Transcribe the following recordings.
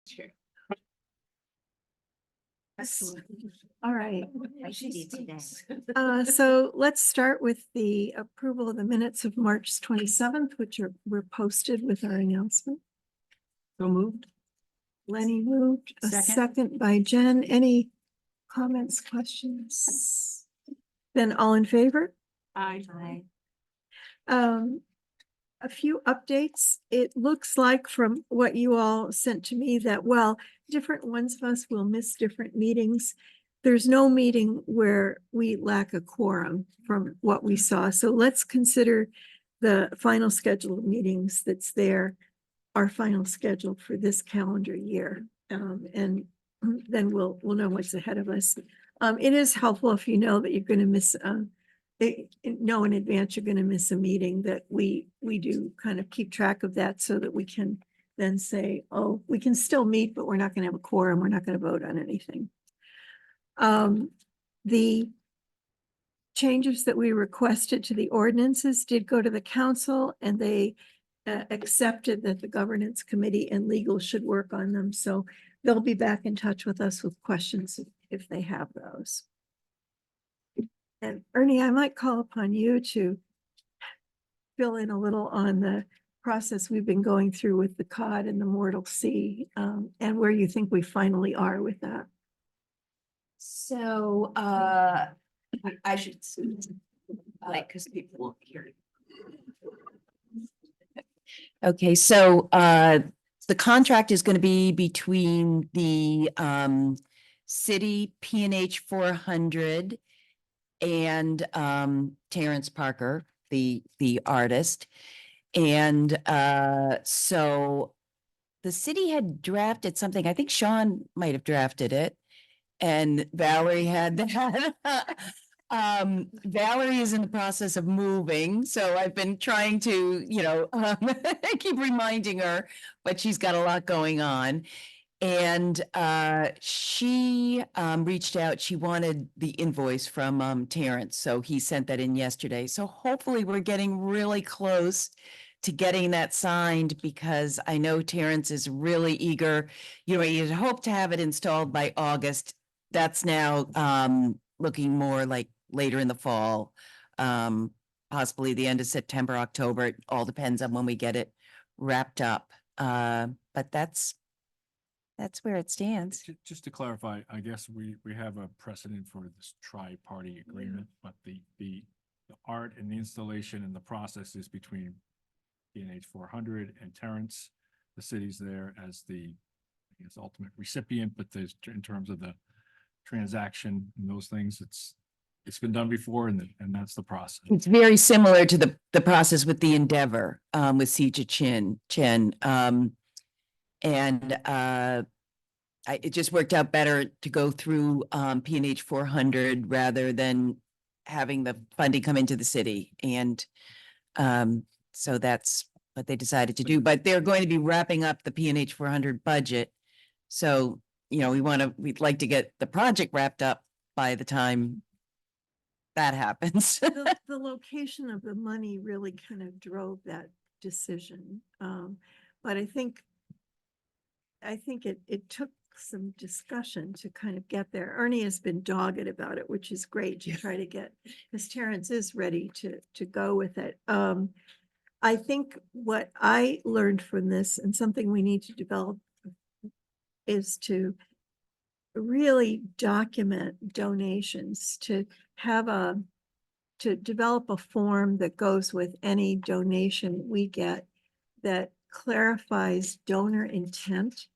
Sure. Excellent. All right. I should eat today. So let's start with the approval of the minutes of March 27th, which were posted with our announcement. So moved. Lenny moved, a Second. second by Jen. Any comments, questions? Then all in favor? Aye. A few updates. It looks like from what you all sent to me that, well, different ones of us will miss different meetings. There's no meeting where we lack a quorum from what we saw. So let's consider the final schedule of meetings that's there, our final schedule for this calendar year. And then we'll know what's ahead of us. It is helpful if you know that you're going to miss know in advance you're going to miss a meeting, that we do kind of keep track of that so that we can then say, oh, we can still meet, but we're not going to have a quorum. We're not going to vote on anything. The changes that we requested to the ordinances did go to the council, and they accepted that the governance committee and legal should work on them. So they'll be back in touch with us with questions if they have those. And Ernie, I might call upon you to fill in a little on the process we've been going through with the cod and the Mortal Sea, and where you think we finally are with that. So, I should, like, because people won't hear it. Okay, so, the contract is going to be between the, city P&H 400 and, Terrence Parker, the artist. And, so the city had drafted something, I think Sean might have drafted it, and Valerie had that. Valerie is in the process of moving, so I've been trying to, keep reminding her, but she's got a lot going on. And she reached out. She wanted the invoice from Terrence, so he sent that in yesterday. So hopefully we're getting really close to getting that signed, because I know Terrence is really eager. He had hoped to have it installed by August. That's now looking more like later in the fall, possibly the end of September, October. It all depends on when we get it wrapped up. But that's where it stands. Just to clarify, I guess we have a precedent for this tri-party agreement, but the art and the installation and the process is between P&H 400 and Terrence. The city's there as the, I guess, ultimate recipient, but there's, in terms of the transaction and those things, it's been done before, and that's the process. It's very similar to the process with the Endeavor, with Sijia Chen. It just worked out better to go through P&H 400 rather than having the funding come into the city. And so that's what they decided to do. But they're going to be wrapping up the P&H 400 budget. So, we'd like to get the project wrapped up by the time that happens. The location of the money really kind of drove that decision. But I think it took some discussion to kind of get there. Ernie has been dogged about it, which is great to try to get, because Terrence is ready to go with it. I think what I learned from this, and something we need to develop, is to really document donations, to develop a form that goes with any donation we get that clarifies donor intent,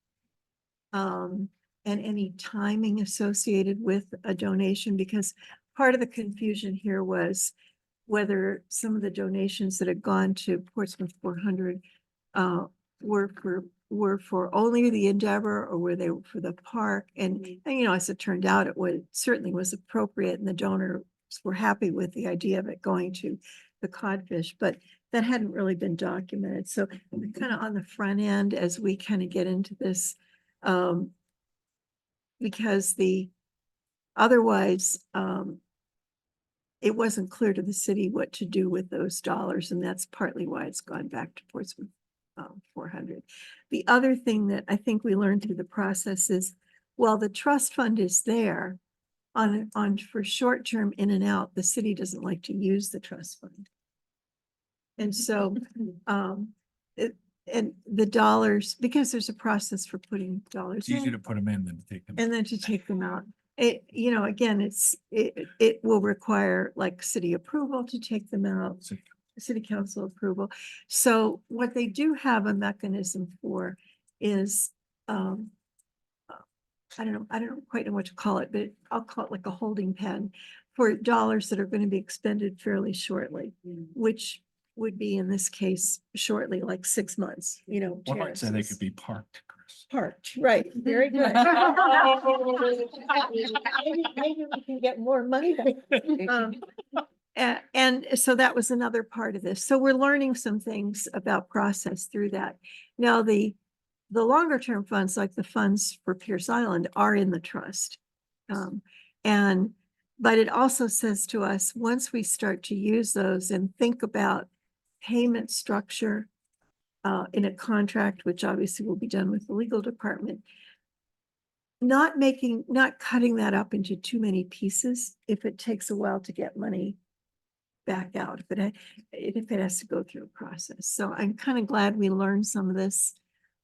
and any timing associated with a donation, because part of the confusion here was whether some of the donations that had gone to Portsmouth 400 were for only the Endeavor, or were they for the park? And as it turned out, it certainly was appropriate, and the donors were happy with the idea of it going to the codfish, but that hadn't really been documented. So kind of on the front end, as we kind of get into this, because otherwise it wasn't clear to the city what to do with those dollars, and that's partly why it's gone back to Portsmouth 400. The other thing that I think we learned through the process is, while the trust fund is there for short-term in and out, the city doesn't like to use the trust fund. And so, and the dollars, because there's a process for putting dollars It's easier in to put them in than to take them. and then to take them out. It, again, it will require like city approval to take them out, city council approval. So what they do have a mechanism for is, I don't quite know what to call it, but I'll call it like a holding pen for dollars that are going to be expended fairly shortly, which would be in this case shortly, like 6 months, One might say they terraces. could be parked, Chris. Parked, right, very good. Maybe we can get more money back. And so that was another part of this. So we're learning some things about process through that. Now, the longer term funds, like the funds for Pierce Island, are in the trust. But it also says to us, once we start to use those and think about payment structure in a contract, which obviously will be done with the legal department, not cutting that up into too many pieces if it takes a while to get money back out, if it has to go through a process. So I'm kind of glad we learned some of this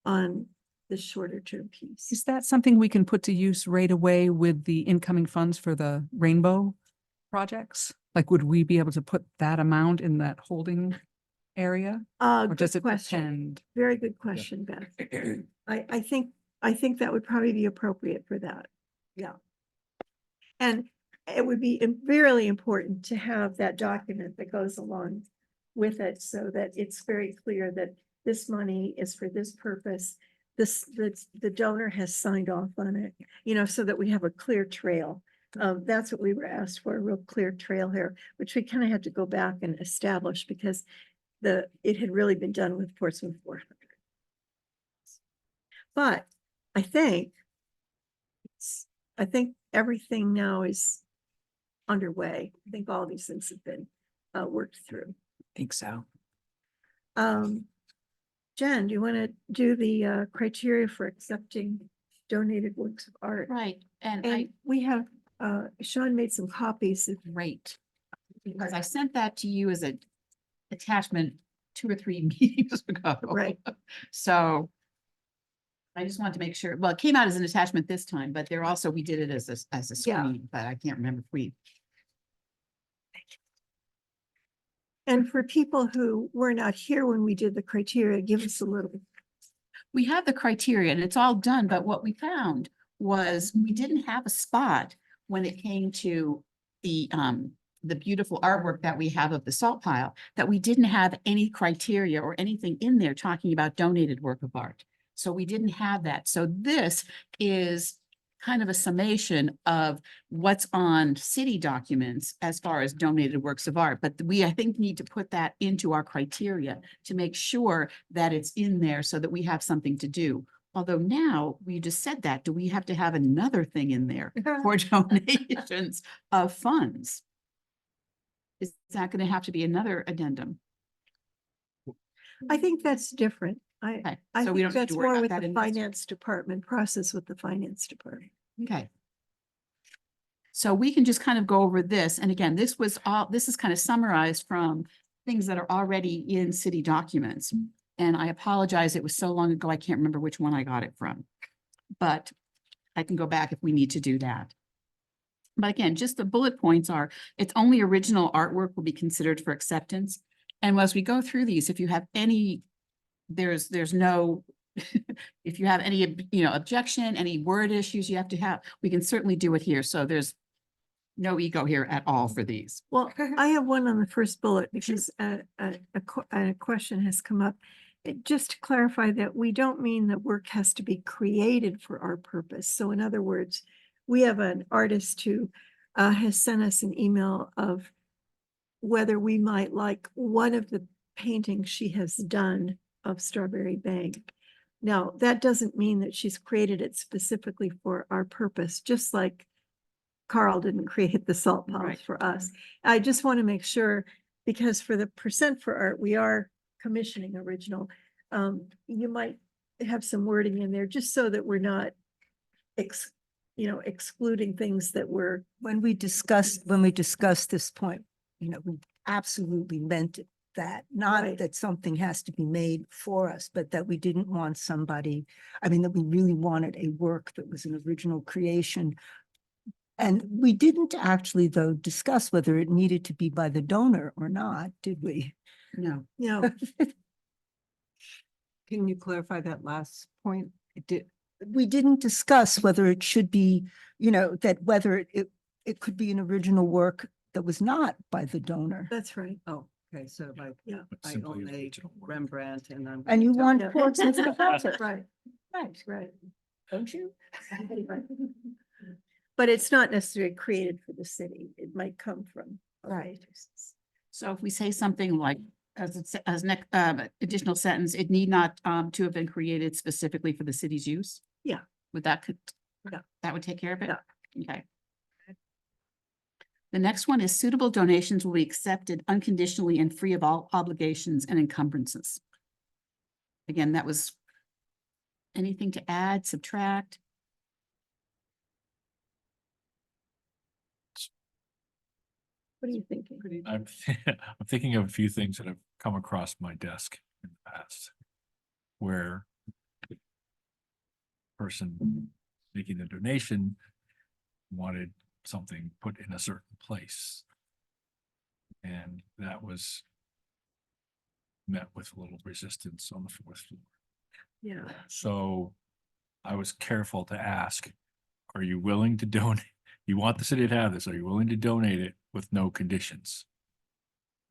on the shorter term piece. Is that something we can put to use right away with the incoming funds for the rainbow projects? Like, would we be able to put that amount in that holding area? Or does Good it question. depend? Very good question, Beth. I think that would probably be appropriate for that. Yeah. And it would be really important to have that document that goes along with it so that it's very clear that this money is for this purpose. The donor has signed off on it, so that we have a clear trail. That's what we were asked for, a real clear trail here, which we kind of had to go back and establish because it had really been done with Portsmouth 400. But I think everything now is underway. I think all these things have been worked through. I think so. Jen, do you want to do the criteria for accepting donated works of art? Right, and And we have, Sean made some copies. great. Because I sent that to you as a attachment 2 or 3 meetings ago. Right. So I just wanted to make sure, well, it came out as an attachment this time, but there also, we did it as a Yeah. screen, but I can't remember if we. And for people who were not here when we did the criteria, give us a little. We have the criteria and it's all done, but what we found was we didn't have a spot when it came to the beautiful artwork that we have of the salt pile, that we didn't have any criteria or anything in there talking about donated work of art. So we didn't have that. So this is kind of a summation of what's on city documents as far as donated works of art. But we, I think, need to put that into our criteria to make sure that it's in there so that we have something to do. Although now we just said that, do we have to have another thing in there for donations of funds? Is that going to have to be another addendum? I think that's different. Okay, I so we think don't need that's to worry more about with that the in this. finance department, process with the finance department. Okay. So we can just kind of go over this. And again, this is kind of summarized from things that are already in city documents. And I apologize, it was so long ago, I can't remember which one I got it from. But I can go back if we need to do that. But again, just the bullet points are, it's only original artwork will be considered for acceptance. And as we go through these, if you have any, there's no, if you have any, objection, any word issues you have to have, we can certainly do it here. So there's no ego here at all for these. Well, I have one on the first bullet because a question has come up. Just to clarify that we don't mean that work has to be created for our purpose. So in other words, we have an artist who has sent us an email of whether we might like one of the paintings she has done of Strawberry Bank. Now, that doesn't mean that she's created it specifically for our purpose, just like Carl didn't create the salt piles Right. for us. I just want to make sure, because for the percent for art, we are commissioning original. you might have some wording in there just so that we're not excluding things that were, When we discussed this point, we absolutely meant that, not Right. that something has to be made for us, but that we didn't want somebody, that we really wanted a work that was an original creation. And we didn't actually, though, discuss whether it needed to be by the donor or not, did we? No. Can you clarify that last point? It did, We didn't discuss whether it should be, that whether it could be an original work that was not by the donor. that's right. oh, okay, so like, Yeah. but I simply own a original work. Rembrandt and I'm. And you gonna want Yeah. portraits of it, Right, right, right. don't you? But it's not necessarily created for the city. It might come from. other Right. places. So if we say something like, as next, additional sentence, it need not, to have been created specifically for the city's use? Yeah. Would that could? Yeah. That would take care of it? Yeah. Okay. The next one is suitable donations will be accepted unconditionally and free of all obligations and encumbrances. Again, that was anything to add, subtract? What are you thinking? I'm, I'm thinking of a few things that have come across my desk in the past. Where person making the donation wanted something put in a certain place. And that was met with a little resistance on the fourth floor. Yeah. So I was careful to ask, are you willing to donate? You want the city to have this, are you willing to donate it with no conditions?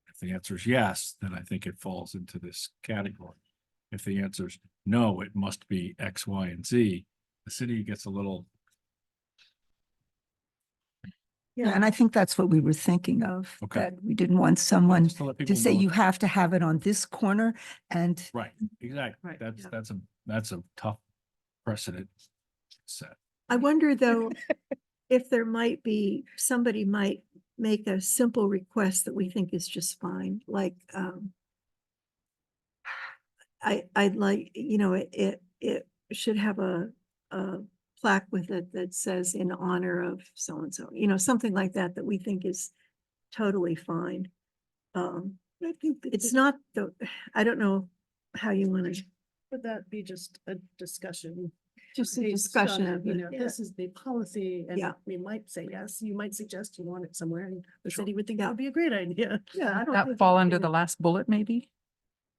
If the answer is yes, then I think it falls into this category. If the answer is no, it must be X, Y, and Z, the city gets a little, Yeah, and I think that's what we were thinking of, Okay. that we didn't want someone just to let people to say know- you have to have it on this corner and Right, exactly. Right, That's a tough precedent set. I wonder though, if there might be, somebody might make a simple request that we think is just fine, like, I'd like, it should have a plaque with it that says in honor of so-and-so, something like that, that we think is totally fine. I think that It's not the, I don't know how you want to, would that be just a discussion? just a based discussion on, of you it. know, this is the policy and Yeah. we might say yes, you might suggest you want it somewhere and the Sure. city would think Yeah. that would be a great idea. Yeah, I don't That think fall it- under the last bullet, maybe?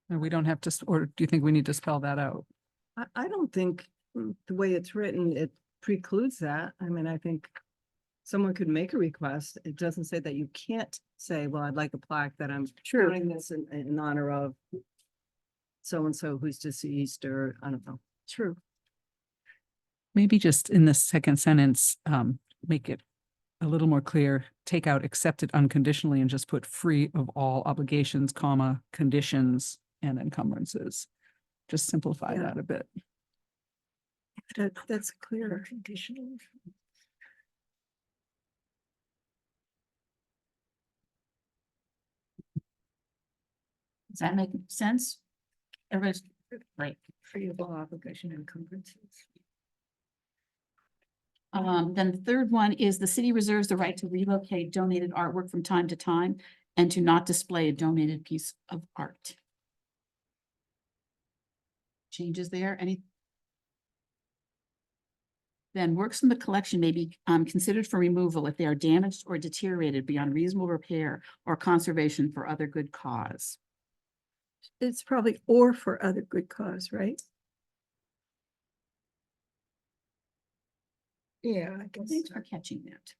Or we don't have to, or do you think we need to spell that out? I don't think the way it's written, it precludes that. I mean, I think someone could make a request. It doesn't say that you can't say, well, I'd like a plaque that I'm True. doing this in honor of so-and-so who's deceased, or I don't know. True. Maybe just in the second sentence, make it a little more clear, take out accepted unconditionally and just put free of all obligations, comma, conditions and encumbrances. Just simplify Yeah. that a bit. That's clear. Conditional. Does that make sense? Everybody's, right. Free of all obligation and encumbrances. Then the third one is the city reserves the right to relocate donated artwork from time to time and to not display a donated piece of art. Changes there, any? Then works from the collection may be considered for removal if they are damaged or deteriorated beyond reasonable repair or conservation for other good cause. It's probably or for other good cause, right? yeah, I guess. Thanks for catching that.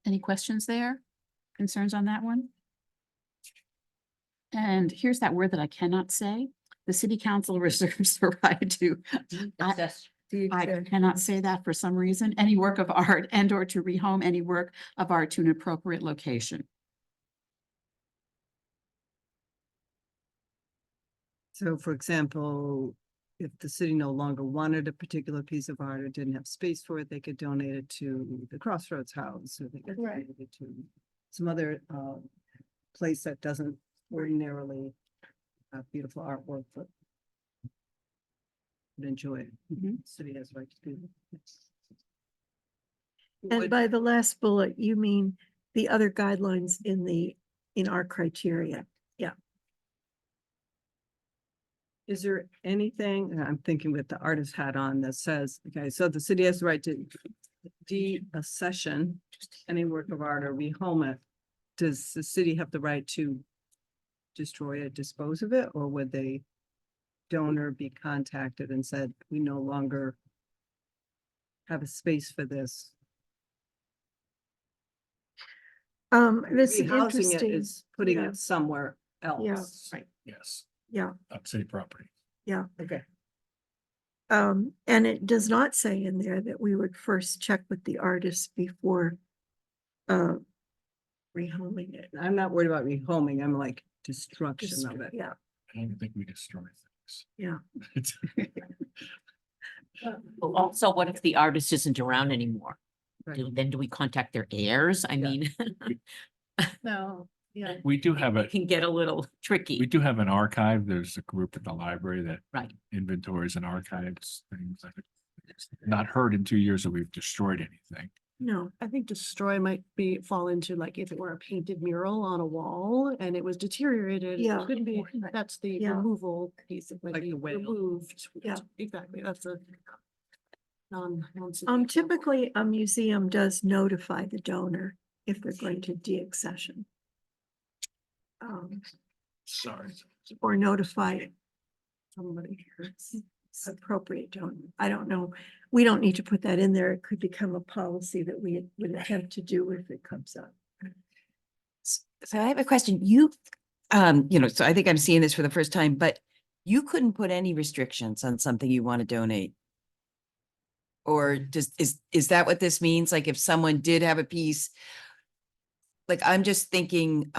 Any questions there? Concerns on that one? And here's that word that I cannot say. The city council reserves the right to, I cannot say that for some reason, any work of art and or to rehome any work of art to an appropriate location. So for example, if the city no longer wanted a particular piece of art or didn't have space for it, they could donate it to the Crossroads House, or they could Right. donate it to some other place that doesn't ordinarily have beautiful artwork, but would enjoy it. Mhm. City has right to do that. And Would- by the last bullet, you mean the other guidelines in our criteria. Is there anything, and I'm thinking with the artist hat on, that says, okay, so the city has the right to deaccession any work of art or rehome it. Does the city have the right to destroy it, dispose of it, or would the donor be contacted and said, we no longer have a space for this? This is Rehousing it interesting. is putting Yeah. it somewhere else. Right. Yes, Yeah, on city property. Okay. and it does not say in there that we would first check with the artist before rehoming it. I'm not worried about rehoming, I'm like destruction of it. Yeah, I don't think we destroy things. yeah. Well, also, what if the artist isn't around anymore? Right. Then do we contact their heirs? I Yeah. mean, No, yeah. We do have it can get a little we tricky. do have an archive. There's a group at the library that Right. inventories and archives things. I think it's not heard in 2 years that we've destroyed anything. No, I think destroy might fall into like if it were a painted mural on a wall and it was deteriorated. Yeah. It could be, that's the Yeah. removal piece of Like like the whale. removed. Yeah. Exactly, that's a non. typically a museum does notify the donor if they're going to deaccession. Sorry. Or notify somebody, appropriate donor. I don't know. We don't need to put that in there. It could become a policy that we would attempt to do if it comes up. So I have a question. So I think I'm seeing this for the first time, but you couldn't put any restrictions on something you want to donate. Or is that what this means? Like if someone did have a piece, like I'm just thinking,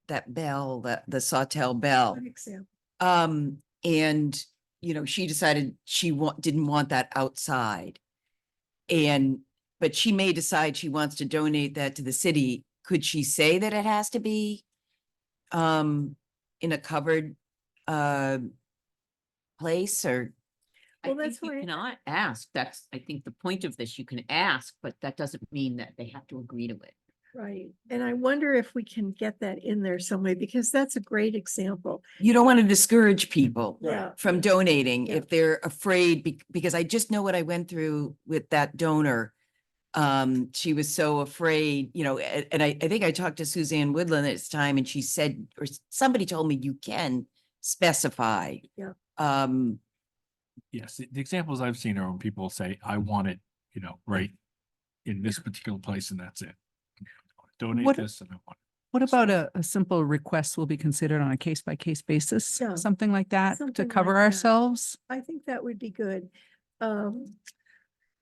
that bell, the Sawtell bell. For example. And, she decided she didn't want that outside. But she may decide she wants to donate that to the city. Could she say that it has to be in a covered place or? I Well, think that's you why- cannot ask. That's, I think, the point of this. You can ask, but that doesn't mean that they have to agree to it. Right. And I wonder if we can get that in there some way, because that's a great example. You don't want to discourage people Yeah. from donating Yeah. if they're afraid, because I just know what I went through with that donor. She was so afraid, and I think I talked to Suzanne Woodland at this time and she said, or somebody told me you can specify. Yeah. Yes, the examples I've seen are when people say, I want it, right in this particular place and that's it. Donate What- this and I want What about a simple request will be considered on a case-by-case basis? Yeah. Something like that to Something like cover that. ourselves? I think that would be good.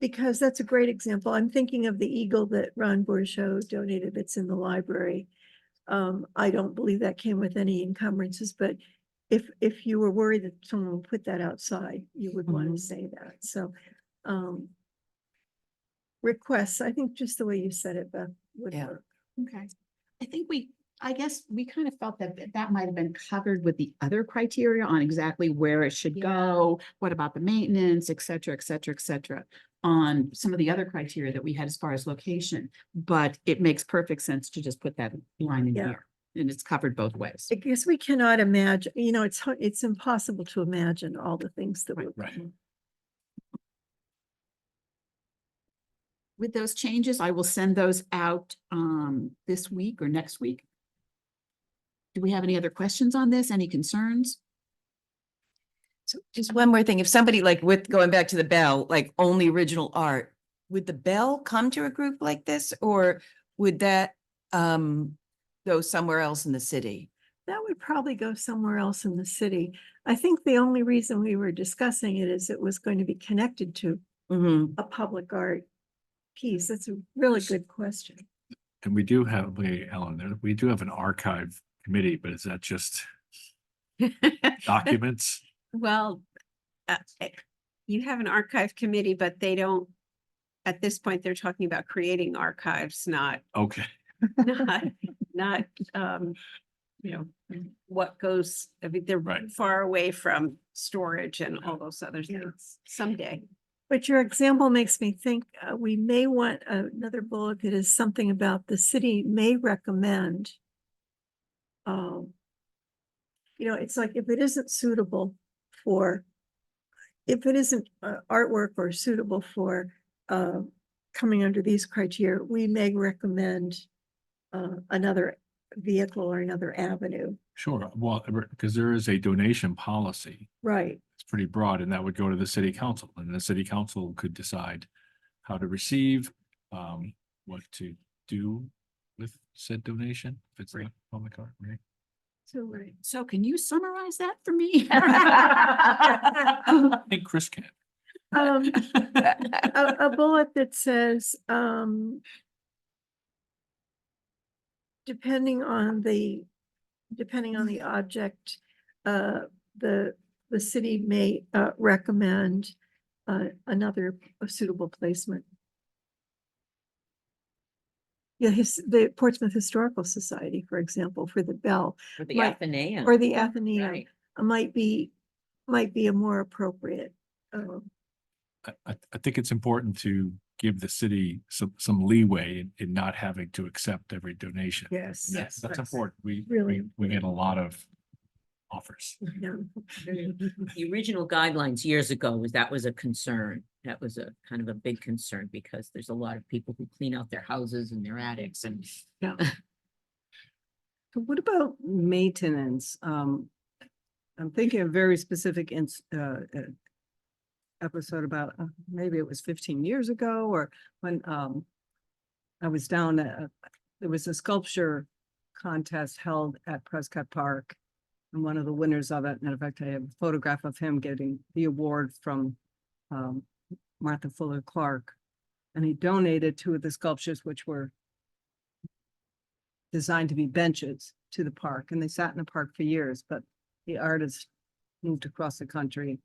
Because that's a great example. I'm thinking of the eagle that Ron Bourgeot donated that's in the library. I don't believe that came with any encumbrances, but if you were worried that someone would put that outside, you would want to say that. So, requests, I think just the way you said it, Beth, would Yeah. work. Okay. I guess we kind of felt that that might have been covered with the other criteria on exactly where it should go. What about the maintenance, et cetera, et cetera, et cetera, on some of the other criteria that we had as far as location. But it makes perfect sense to just put that line in Yeah. here, and it's covered both ways. I guess we cannot imagine, it's impossible to imagine all the things that Right, would right. come. With those changes, I will send those out this week or next week. Do we have any other questions on this? Any concerns? So just one more thing, if somebody going back to the bell, like only original art, would the bell come to a group like this or would that go somewhere else in the city? That would probably go somewhere else in the city. I think the only reason we were discussing it is it was going to be connected to Mm-hmm. a public art piece. That's a really good question. And we do have, Ellen, we do have an archive committee, but is that just documents? Well, you have an archive committee, but they don't, at this point, they're talking about creating archives, not Okay, not, not, you know, what goes, I mean, they're Right. far away from storage and all those other Yeah. things someday. But your example makes me think, we may want another bullet that is something about the city may recommend. You know, it's like if it isn't suitable for, if it isn't artwork or suitable for coming under these criteria, we may recommend another vehicle or another avenue. Sure, well, because there is a donation policy. Right. It's pretty broad, and that would go to the city council, and the city council could decide how to receive, what to do with said donation, if it's a public art, right? So, right. So can you summarize that for me? I think Chris can. A bullet that says, depending on the object, the city may recommend another suitable placement. Yeah, the Portsmouth Historical Society, for example, for the bell, For the Right. Athenaeum. or the Athenaeum, Right. might be a more appropriate. I think it's important to give the city some leeway in not having to accept every donation. Yes. That's important. Really We get a lot of offers. Yeah. The original guidelines years ago was a concern. That was a kind of a big concern because there's a lot of people who clean out their houses and their attics and So what about maintenance? I'm thinking of very specific episode about, maybe it was 15 years ago, or when I was down at, there was a sculpture contest held at Prescott Park. And one of the winners of it, matter of fact, I have a photograph of him getting the award from Martha Fuller Clark. And he donated two of the sculptures, which were designed to be benches, to the park, and they sat in the park for years, but the artist moved across the country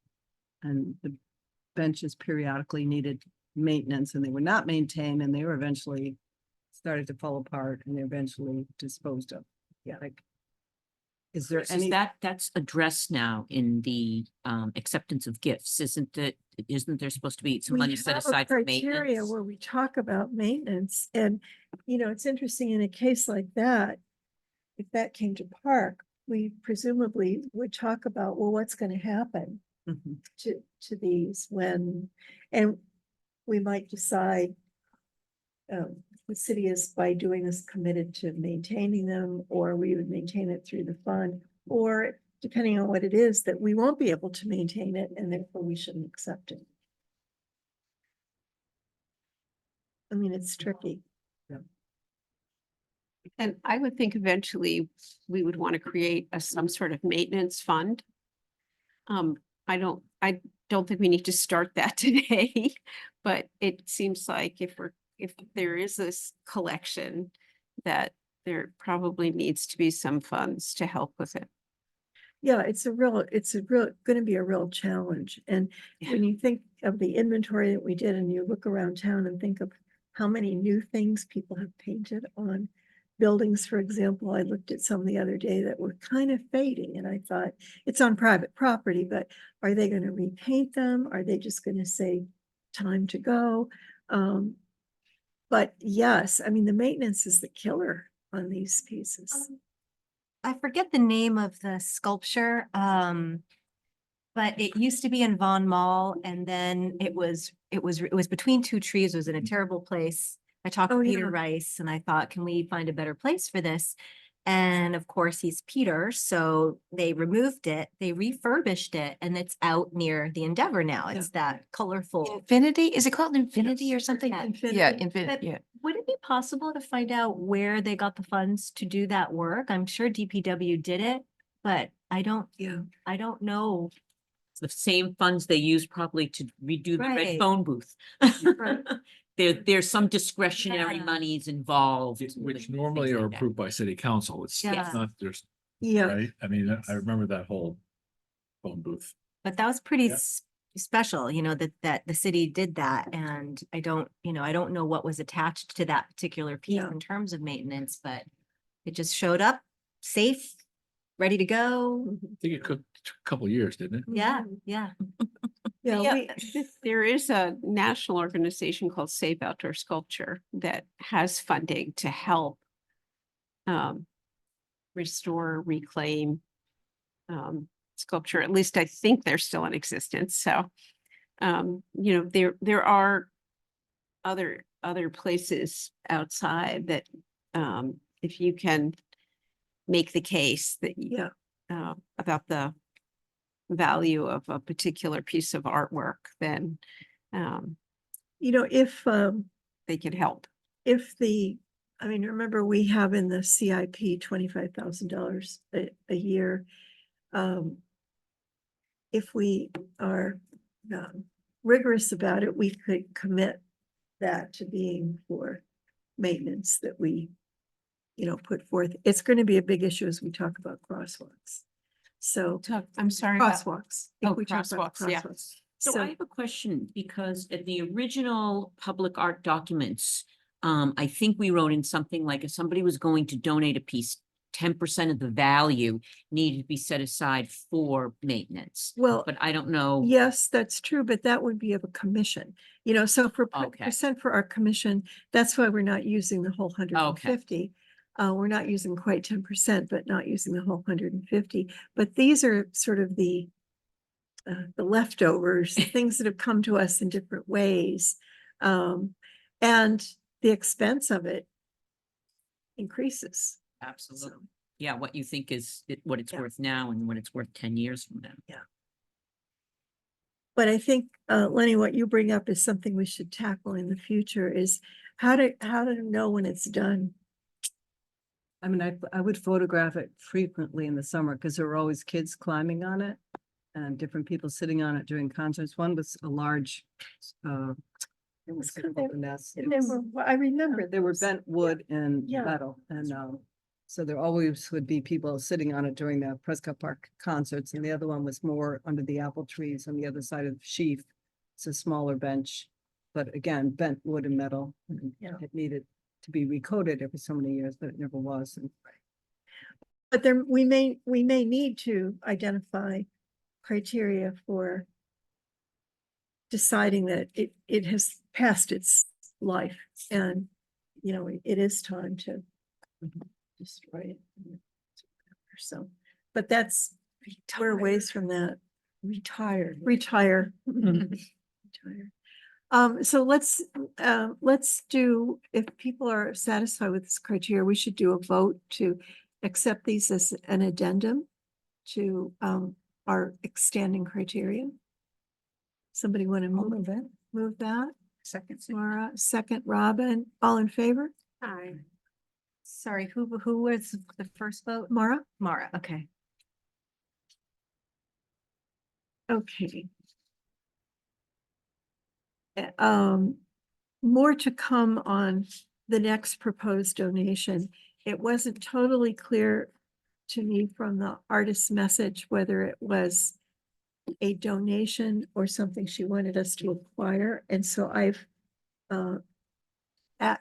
and the benches periodically needed maintenance, and they were not maintained, and they were eventually started to fall apart, and they eventually disposed of. Yeah, like, is there Is any? that's addressed now in the acceptance of gifts, isn't there supposed to be some We money set have a aside for criteria maintenance? where we talk about maintenance, and, you know, it's interesting in a case like that, if that came to park, we presumably would talk about, well, what's gonna happen Mhm. to these when, and we might decide the city is by doing this committed to maintaining them, or we would maintain it through the fund, or depending on what it is, that we won't be able to maintain it and therefore we shouldn't accept it. I mean, it's tricky. And I would think eventually we would want to create some sort of maintenance fund. I don't think we need to start that today, but it seems like if there is this collection, that there probably needs to be some funds to help with it. Yeah, it's gonna be a real challenge. And when you think of the inventory that we did and you look around town and think of how many new things people have painted on buildings, for example, I looked at some the other day that were kind of fading and I thought, it's on private property, but are they gonna repaint them? Are they just gonna say time to go? But yes, I mean, the maintenance is the killer on these pieces. I forget the name of the sculpture, but it used to be in Von Mall, and then it was between two trees. It was in a terrible place. I talked Oh, to yeah. Peter Rice and I thought, can we find a better place for this? And of course, he's Peter, so they removed it, they refurbished it, and it's out near the Endeavor now. It's that colorful. Infinity, is it called Infinity or something? Infinity. Yeah, But Infinity, yeah. would it be possible to find out where they got the funds to do that work? I'm sure DPW did it, but I don't know. It's the same funds they use probably to redo the red Right. phone booth. Right. There's some discretionary Yeah. monies involved. Which with normally things are like that. approved by city council. It's Yeah. not, there's, Yeah, right? I mean, I remember that whole phone booth. But that was pretty Yeah. special, you know, that the city did that. And I don't, you know, I don't know what was attached to that particular piece Yeah. in terms of maintenance, but it just showed up safe, ready to go. I think it took a couple of years, didn't it? Yeah, yeah. Yeah, Yeah, we, there is a national organization called Safe Outdoor Sculpture that has funding to help restore, reclaim sculpture. At least I think they're still in existence. So, you know, there are other places outside that if you can make the case that yeah, about the value of a particular piece of artwork, then you know, they can help. if the, I mean, remember, we have in the CIP $25,000 a year. If we are rigorous about it, we could commit that to being for maintenance that we, you know, put forth. It's going to be a big issue as we talk about crosswalks. So I'm sorry. about- crosswalks. if Oh, we talk about crosswalks, yeah. crosswalks. So I have a question because in the original public art documents, I think we wrote in something like if somebody was going to donate a piece, 10% of the value needed to be set aside for maintenance. Well, But I don't know. yes, that's true, but that would be of a commission, you know, so for Okay. percent for our commission, that's why we're not using the whole 150. We're not using quite 10%, but not using the whole 150. But these are sort of the leftovers, things that have come to us in different ways. And the expense of it increases. Absolutely. Yeah, what you think is what it's Yeah. worth now and what it's worth 10 years from now. But I think, Lenny, what you bring up is something we should tackle in the future is how to know when it's done. I mean, I would photograph it frequently in the summer because there were always kids climbing on it and different people sitting on it during concerts. One was a large, it was kind of- called the nest. And then I remember There were those. bent wood and Yeah. metal and, so there always would be people sitting on it during the Prescott Park concerts. And the other one was more under the apple trees on the other side of Sheaf. It's a smaller bench, but again, bent wood and metal. And Yeah. it needed to be recoated every so many years, but it never was. And But there, we may need to identify criteria for deciding that it has passed its life and, you know, it is time to destroy it. So, but that's, we're a ways from that. Retire. Retire. So let's do, if people are satisfied with this criteria, we should do a vote to accept these as an addendum to our extending criteria. Somebody want to move that? Second. Laura, second, Robin, all in favor? Hi. Sorry, who was the first vote? Mara? Mara, okay. Okay. More to come on the next proposed donation. It wasn't totally clear to me from the artist's message whether it was a donation or something she wanted us to acquire. And so I've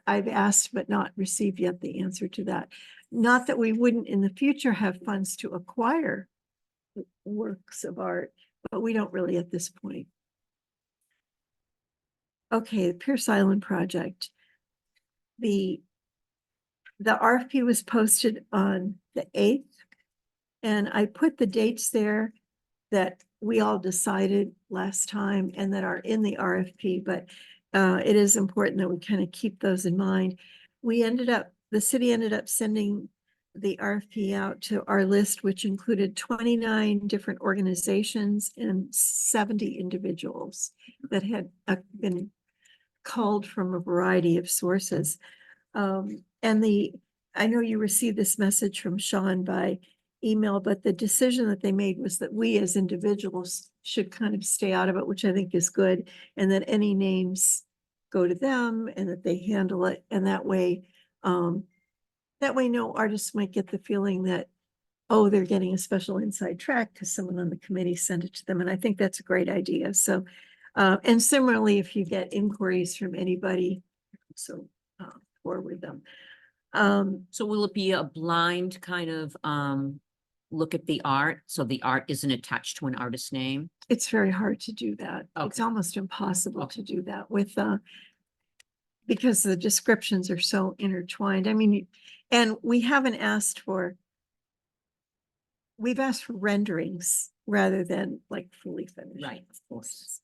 asked but not received yet the answer to that. Not that we wouldn't in the future have funds to acquire works of art, but we don't really at this point. Okay, the Pierce Island project. The RFP was posted on the 8th. And I put the dates there that we all decided last time and that are in the RFP, but it is important that we kind of keep those in mind. The city ended up sending the RFP out to our list, which included 29 different organizations and 70 individuals that had been called from a variety of sources. I know you received this message from Sean by email, but the decision that they made was that we as individuals should kind of stay out of it, which I think is good. And that any names go to them and that they handle it. And that way no artists might get the feeling that oh, they're getting a special inside track because someone on the committee sent it to them. And I think that's a great idea. So, and similarly, if you get inquiries from anybody, so forward them. So will it be a blind kind of look at the art? So the art isn't attached to an artist's name? It's very hard to do that. It's Okay. almost impossible to do that with, because the descriptions are so intertwined. I mean, and we haven't asked for, we've asked for renderings rather than like fully finished. Right, of course.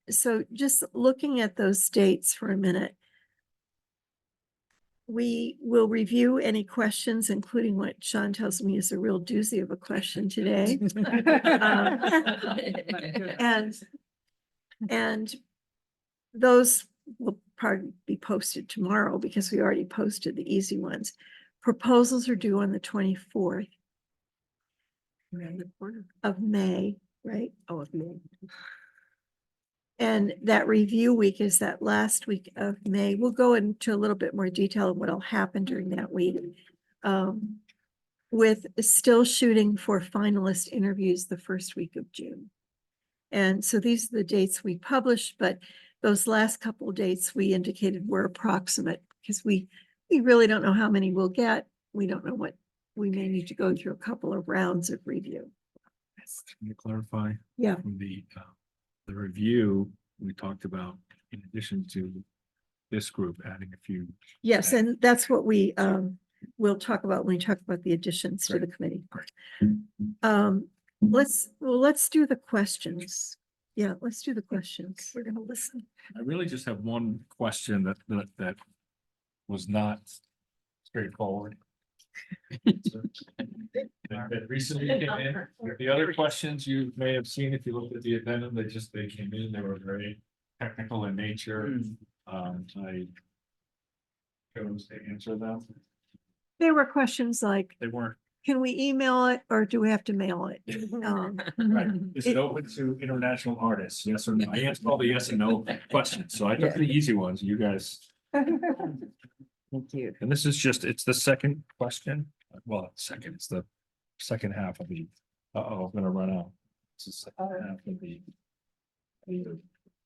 So just looking at those dates for a minute. We will review any questions, including what Sean tells me is a real doozy of a question today. And those will probably be posted tomorrow because we already posted the easy ones. Proposals are due on the 24th of May, right? Oh, of me. And that review week is that last week of May. We'll go into a little bit more detail of what'll happen during that week. With still shooting for finalist interviews the first week of June. And so these are the dates we published, but those last couple of dates we indicated were approximate because we really don't know how many we'll get. We don't know what, we may need to go through a couple of rounds of review. Can you clarify? Yeah. From the review, we talked about, in addition to this group, adding a few. Yes, and that's what we will talk about when we talk about the additions to the committee. Let's do the questions. Yeah, let's do the questions. We're gonna listen. I really just have one question that was not straightforward. That recently came in. The other questions you may have seen, if you looked at the addendum, they came in, they were very technical in nature. I chose to answer them. There were questions like, They weren't. can we email it or do we have to mail it? Right. Is it open to international artists? Yes or no? I answered all the yes and no questions, so I took the easy ones. You guys. Thank you. And this is just, it's the second question. Well, second, it's the second half of the, I'm gonna run out. It's the second half of the.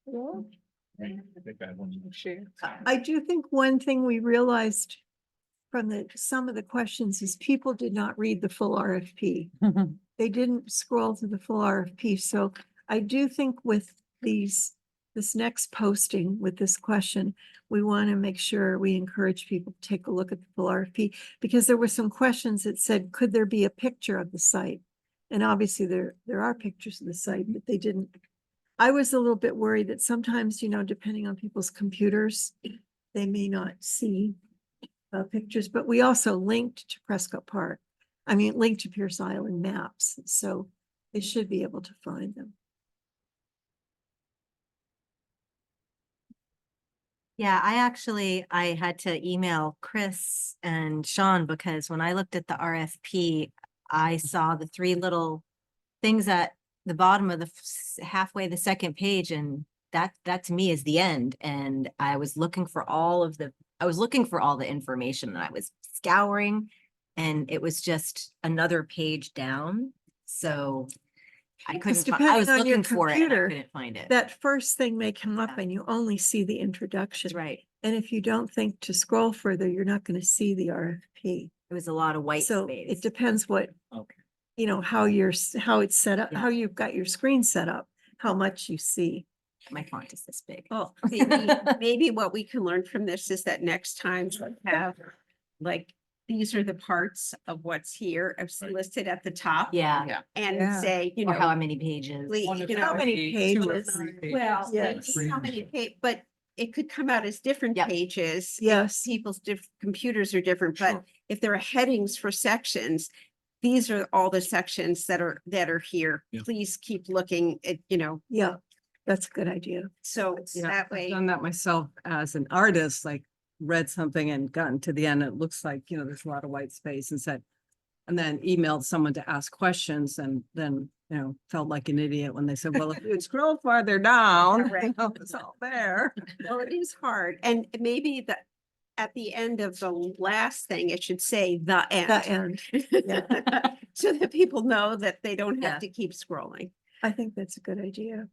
Right, I think I had one more share. I do think one thing we realized from some of the questions is people did not read the full RFP. They didn't scroll through the full RFP. So I do think with this next posting with this question, we want to make sure we encourage people to take a look at the full RFP because there were some questions that said, could there be a picture of the site? And obviously there are pictures of the site, but they didn't. I was a little bit worried that sometimes, depending on people's computers, they may not see pictures, but we also linked to Prescott Park. I mean, linked to Pierce Island maps, so they should be able to find them. Yeah, I had to email Chris and Sean because when I looked at the RFP, I saw the three little things at the bottom of halfway the second page, and that to me is the end. And I was looking for all the information and I was scouring and it was just another page down. So I Because couldn't, I was depending on your looking for it and I computer, couldn't find it. That first thing may come up Yeah. and you only see the introduction. That's right. And if you don't think to scroll further, you're not going to see the RFP. It was a lot of white So space. it depends what, Okay. how it's set up, Yeah. how you've got your screen set up, how much you see. My font is this big. Well, maybe what we can learn from this is that next time we have, like, these are the parts of what's here as listed at the top. Yeah, And Yeah. say, or how many pages. How many pages? Well, Yes. how many but it could come out as different Yep. pages. if Yes. People's computers are different, but Sure. if there are headings for sections, these are all the sections that are here. Yeah. Please keep looking at, Yeah, that's a good idea. so it's Yeah, that I've way. done that myself as an artist, like read something and gotten to the end. It looks like, there's a lot of white space and then emailed someone to ask questions and then, felt like an idiot when they said, well, if you scroll farther down, Correct. it's all there. Well, it is hard, and maybe at the end of the last thing, it should say the end. The end. Yeah. So that people know that they don't Yeah. have to keep scrolling. I think that's a good idea.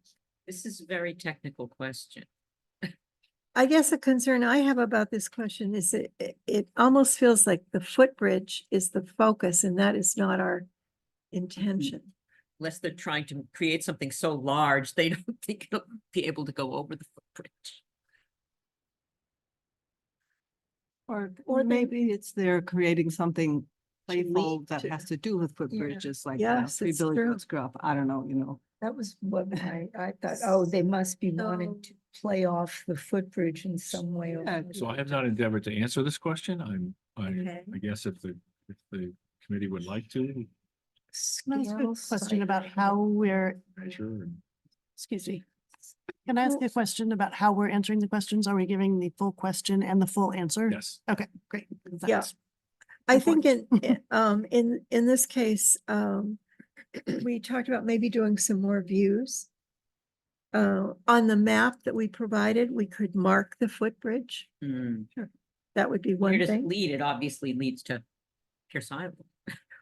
This is a very technical question. I guess a concern I have about this question is it almost feels like the footbridge is the focus and that is not our intention. Unless they're trying to create something so large, they don't think it'll be able to go over the footbridge. Or maybe it's they're creating something lead playful that to- has to do with footbridges, like Yes, Three it's Billy true. Goats Grow Up. I don't know, you know. That was what I thought, oh, they must be wanting So- to play off the footbridge in some way. or Yeah, another. So I have not endeavored to answer this question. Okay. I guess if the committee would like to Can I ask a Scale question site about how we're, measure and excuse me. Can I ask a question about how we're answering the questions? Are we giving the full question and the full answer? yes. Okay, great. Yeah. That's I think in this case, we talked about maybe doing some more views. On the map that we provided, we could mark the footbridge. That would be Where one does it thing. lead? It obviously leads to Pierce Island.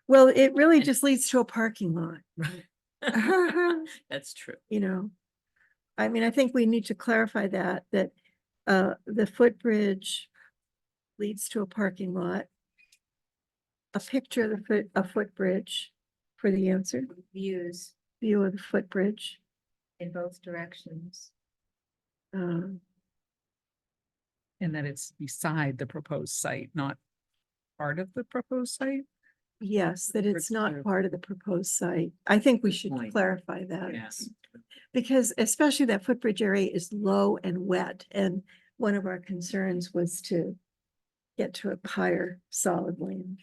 Well, it really just leads to a parking lot, That's true. you know. I mean, I think we need to clarify that the footbridge leads to a parking lot. A picture of a footbridge for the answer, Views view of the footbridge. in both directions. Um, And that it's beside the proposed site, not part of the proposed site. Yes, that it's not Clear. part of the proposed site. I think we should point. clarify that. Yes. Because especially that footbridge area is low and wet, and one of our concerns was to get to a higher solid land.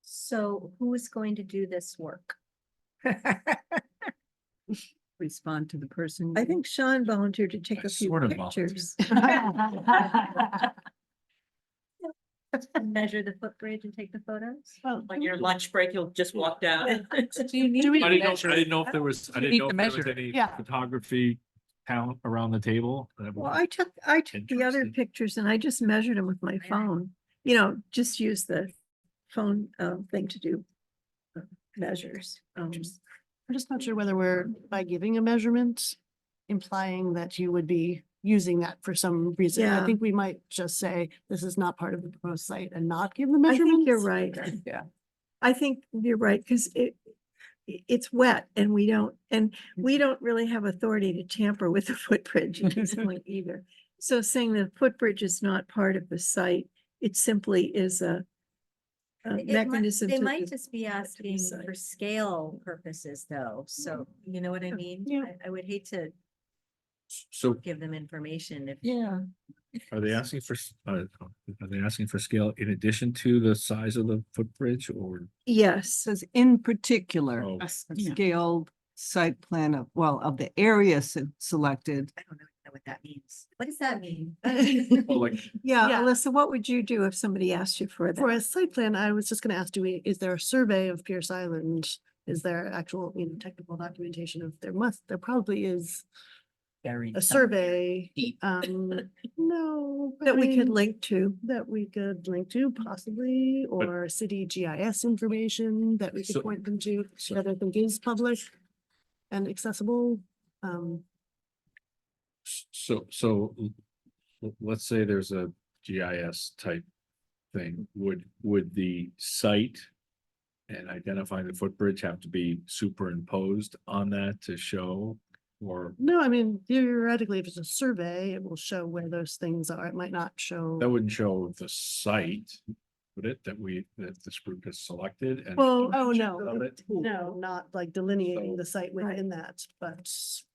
So who is going to do this work? Respond to the person. I think Sean volunteered to take I a few sort of volunteered. pictures. Measure the footbridge and take the photos? On your lunch break, you'll just walk down. Do we- I didn't know if there was, I didn't need know to if there was measure. any Yeah. photography talent around the table. That would Well, be- I took the other Interesting. pictures and I just measured them with my phone. You know, just use the phone thing to do measures. I'm just not sure whether we're, by giving a measurement, implying that you would be using that for some reason. I Yeah. think we might just say, this is not part of the proposed site and not give the I measurements. think you're right. Yeah. I think you're right, because it's wet and we don't really have authority to tamper with the footbridge at this point either. So saying the footbridge is not part of the site, it simply is a mechanism. They to might the- just be to the asking site. for scale purposes though, so you know what I mean? Yeah. I would hate to So give them information if. Yeah, are they asking for, are they asking for scale in addition to the size of the footbridge or? Yes, Says in particular, Oh. a scaled site plan of, well, of the area selected. I don't know what that means. What does that mean? Well, like, yeah, Yeah. Alyssa, what would you do if somebody asked you for For a that? site plan, I was just gonna ask, is there a survey of Pierce Island? Is there actual, technical documentation of, there probably is Buried a somewhere survey. deep. No. I That we could mean, link to? That we could link to possibly, or city GIS information that we So- could point them to, so- that I think is public and accessible. so let's say there's a GIS type thing, would the site and identifying the footbridge have to be superimposed on that to show? Or No, I mean, theoretically, if it's a survey, it will show where those things are. It might not show. that wouldn't show the site, would it, that this group has selected? And Well, Oh, Of no, it? no, not like delineating So- the site Right. within that, but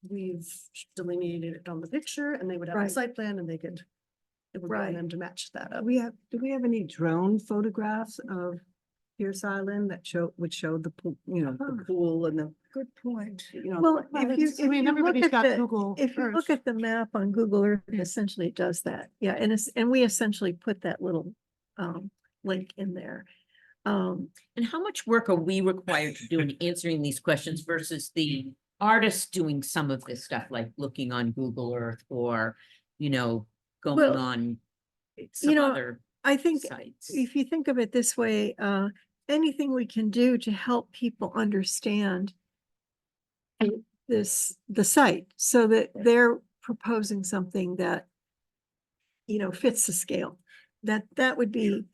we've delineated it on the picture and they would have a Right. site plan and they could. It would Right. want them to match that up. Do we have any drone photographs of Pierce Island that would show the pool, the Huh. pool and the, good point. well, if you, I mean, look everybody's at got the, Google if you look Earth. at the map on Google Earth, it Yeah. essentially does that. Yeah, and we essentially put that little link in there. And how much work are we required to do in answering these questions versus the artists doing some of this stuff, like looking on Google Earth or, going Well, on you some know, other I think sites. if you think of it this way, anything we can do to help people understand the site, so that they're proposing something that, fits the scale, that would be,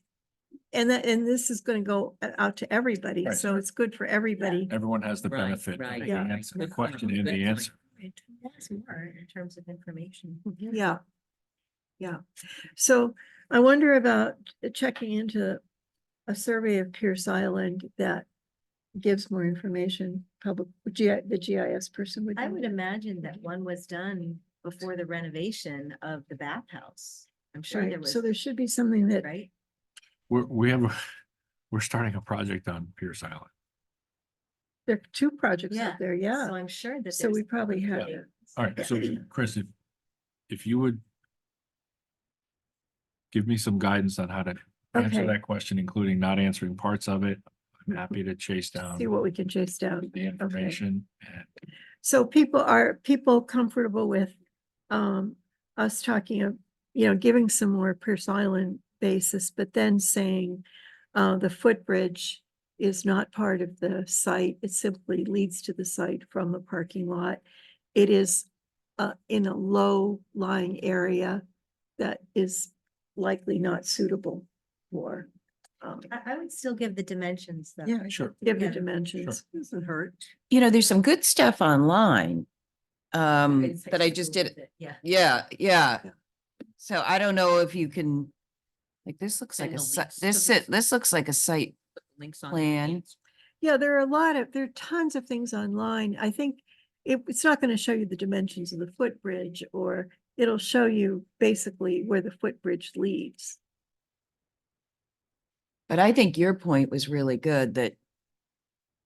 and this is gonna go out to everybody, Right. so it's good for everybody. Everyone has the Right, benefit of right. the Yeah. answer, the Good point, question and good the point. answer. That's more in terms of information. Yeah. Yeah. So I wonder about checking into a survey of Pierce Island that gives more information, the GIS person would. I do would that. imagine that one was done before the renovation of the bathhouse. I'm sure there Right, was, so there should be something that, right? We're starting a project on Pierce Island. there are two projects Yeah, up there, yeah. So I'm sure that. So we there's probably have something- it. All right, so Chris, if you would give me some guidance on how to answer Okay. that question, including not answering parts of it, I'm happy to chase down See what we can chase down. the information and So are people comfortable with us talking of, giving some more Pierce Island basis, but then saying the footbridge is not part of the site. It simply leads to the site from the parking lot. It is in a low-lying area that is likely not suitable for I would still give the dimensions though. yeah, Sure. give the Yeah. dimensions. Doesn't hurt. There's some good stuff online. I'd say That I still just with did. it, Yeah. Yeah, yeah. Yeah. So I don't know if you can, like, this looks like Send a the site, links to this. this looks like a site Links on. plan. Yeah, there are tons of things online. I think it's not going to show you the dimensions of the footbridge, or it'll show you basically where the footbridge leads. But I think your point was really good, that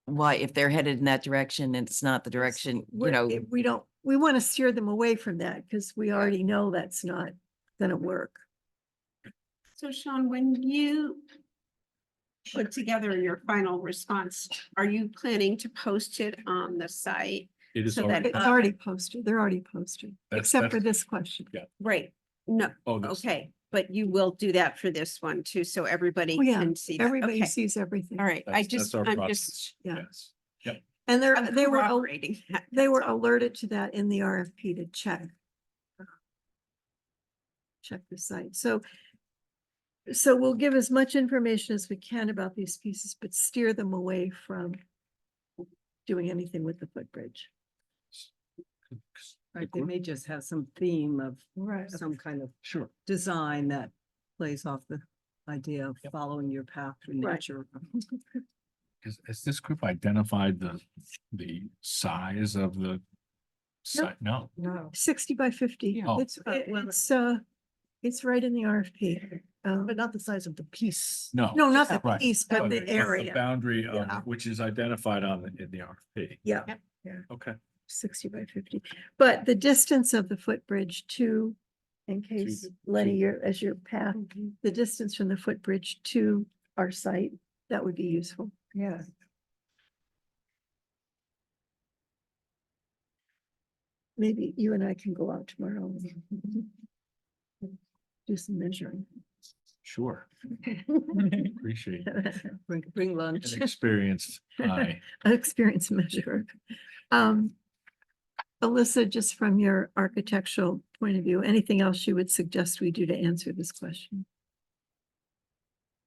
why, if they're headed in that direction and it's not the direction, We want to steer them away from that because we already know that's not going to work. So Sean, when you put together your final response, are you planning to post it on the site? it is So that- already. It's already posted. They're already posted, That's- except for that's- this question. Yeah. Right, no, Oh, this- okay, but you will do that for this one too, so everybody Oh, yeah, can see that. everybody Okay. sees everything. All right, That's our I'm process. just, Yeah. Yes. And I'm they were corroborating that, they were that's all. alerted to that in the RFP to check the site. So we'll give as much information as we can about these pieces, but steer them away from doing anything with the footbridge. Right, they may just have some theme of Right. some kind of Sure. design that plays off the idea of following your path through Right. nature. Has this group identified the size of the site? No. No. 60 by 50. Yeah. Oh. It's right in the RFP. But not the size of the piece. No. No, not the Right. piece, but the The area. boundary of, Yeah. which is identified in the RFP. Yeah. Yep. Yeah. Okay. 60 by 50. But the distance of the footbridge to, in case Lenny, as your path, the distance from the footbridge to our site, that would be useful. Yeah. Maybe you and I can go out tomorrow and do some measuring. Sure. Appreciate Bring lunch. an experienced eye. An experienced measurer. Alyssa, just from your architectural point of view, anything else you would suggest we do to answer this question?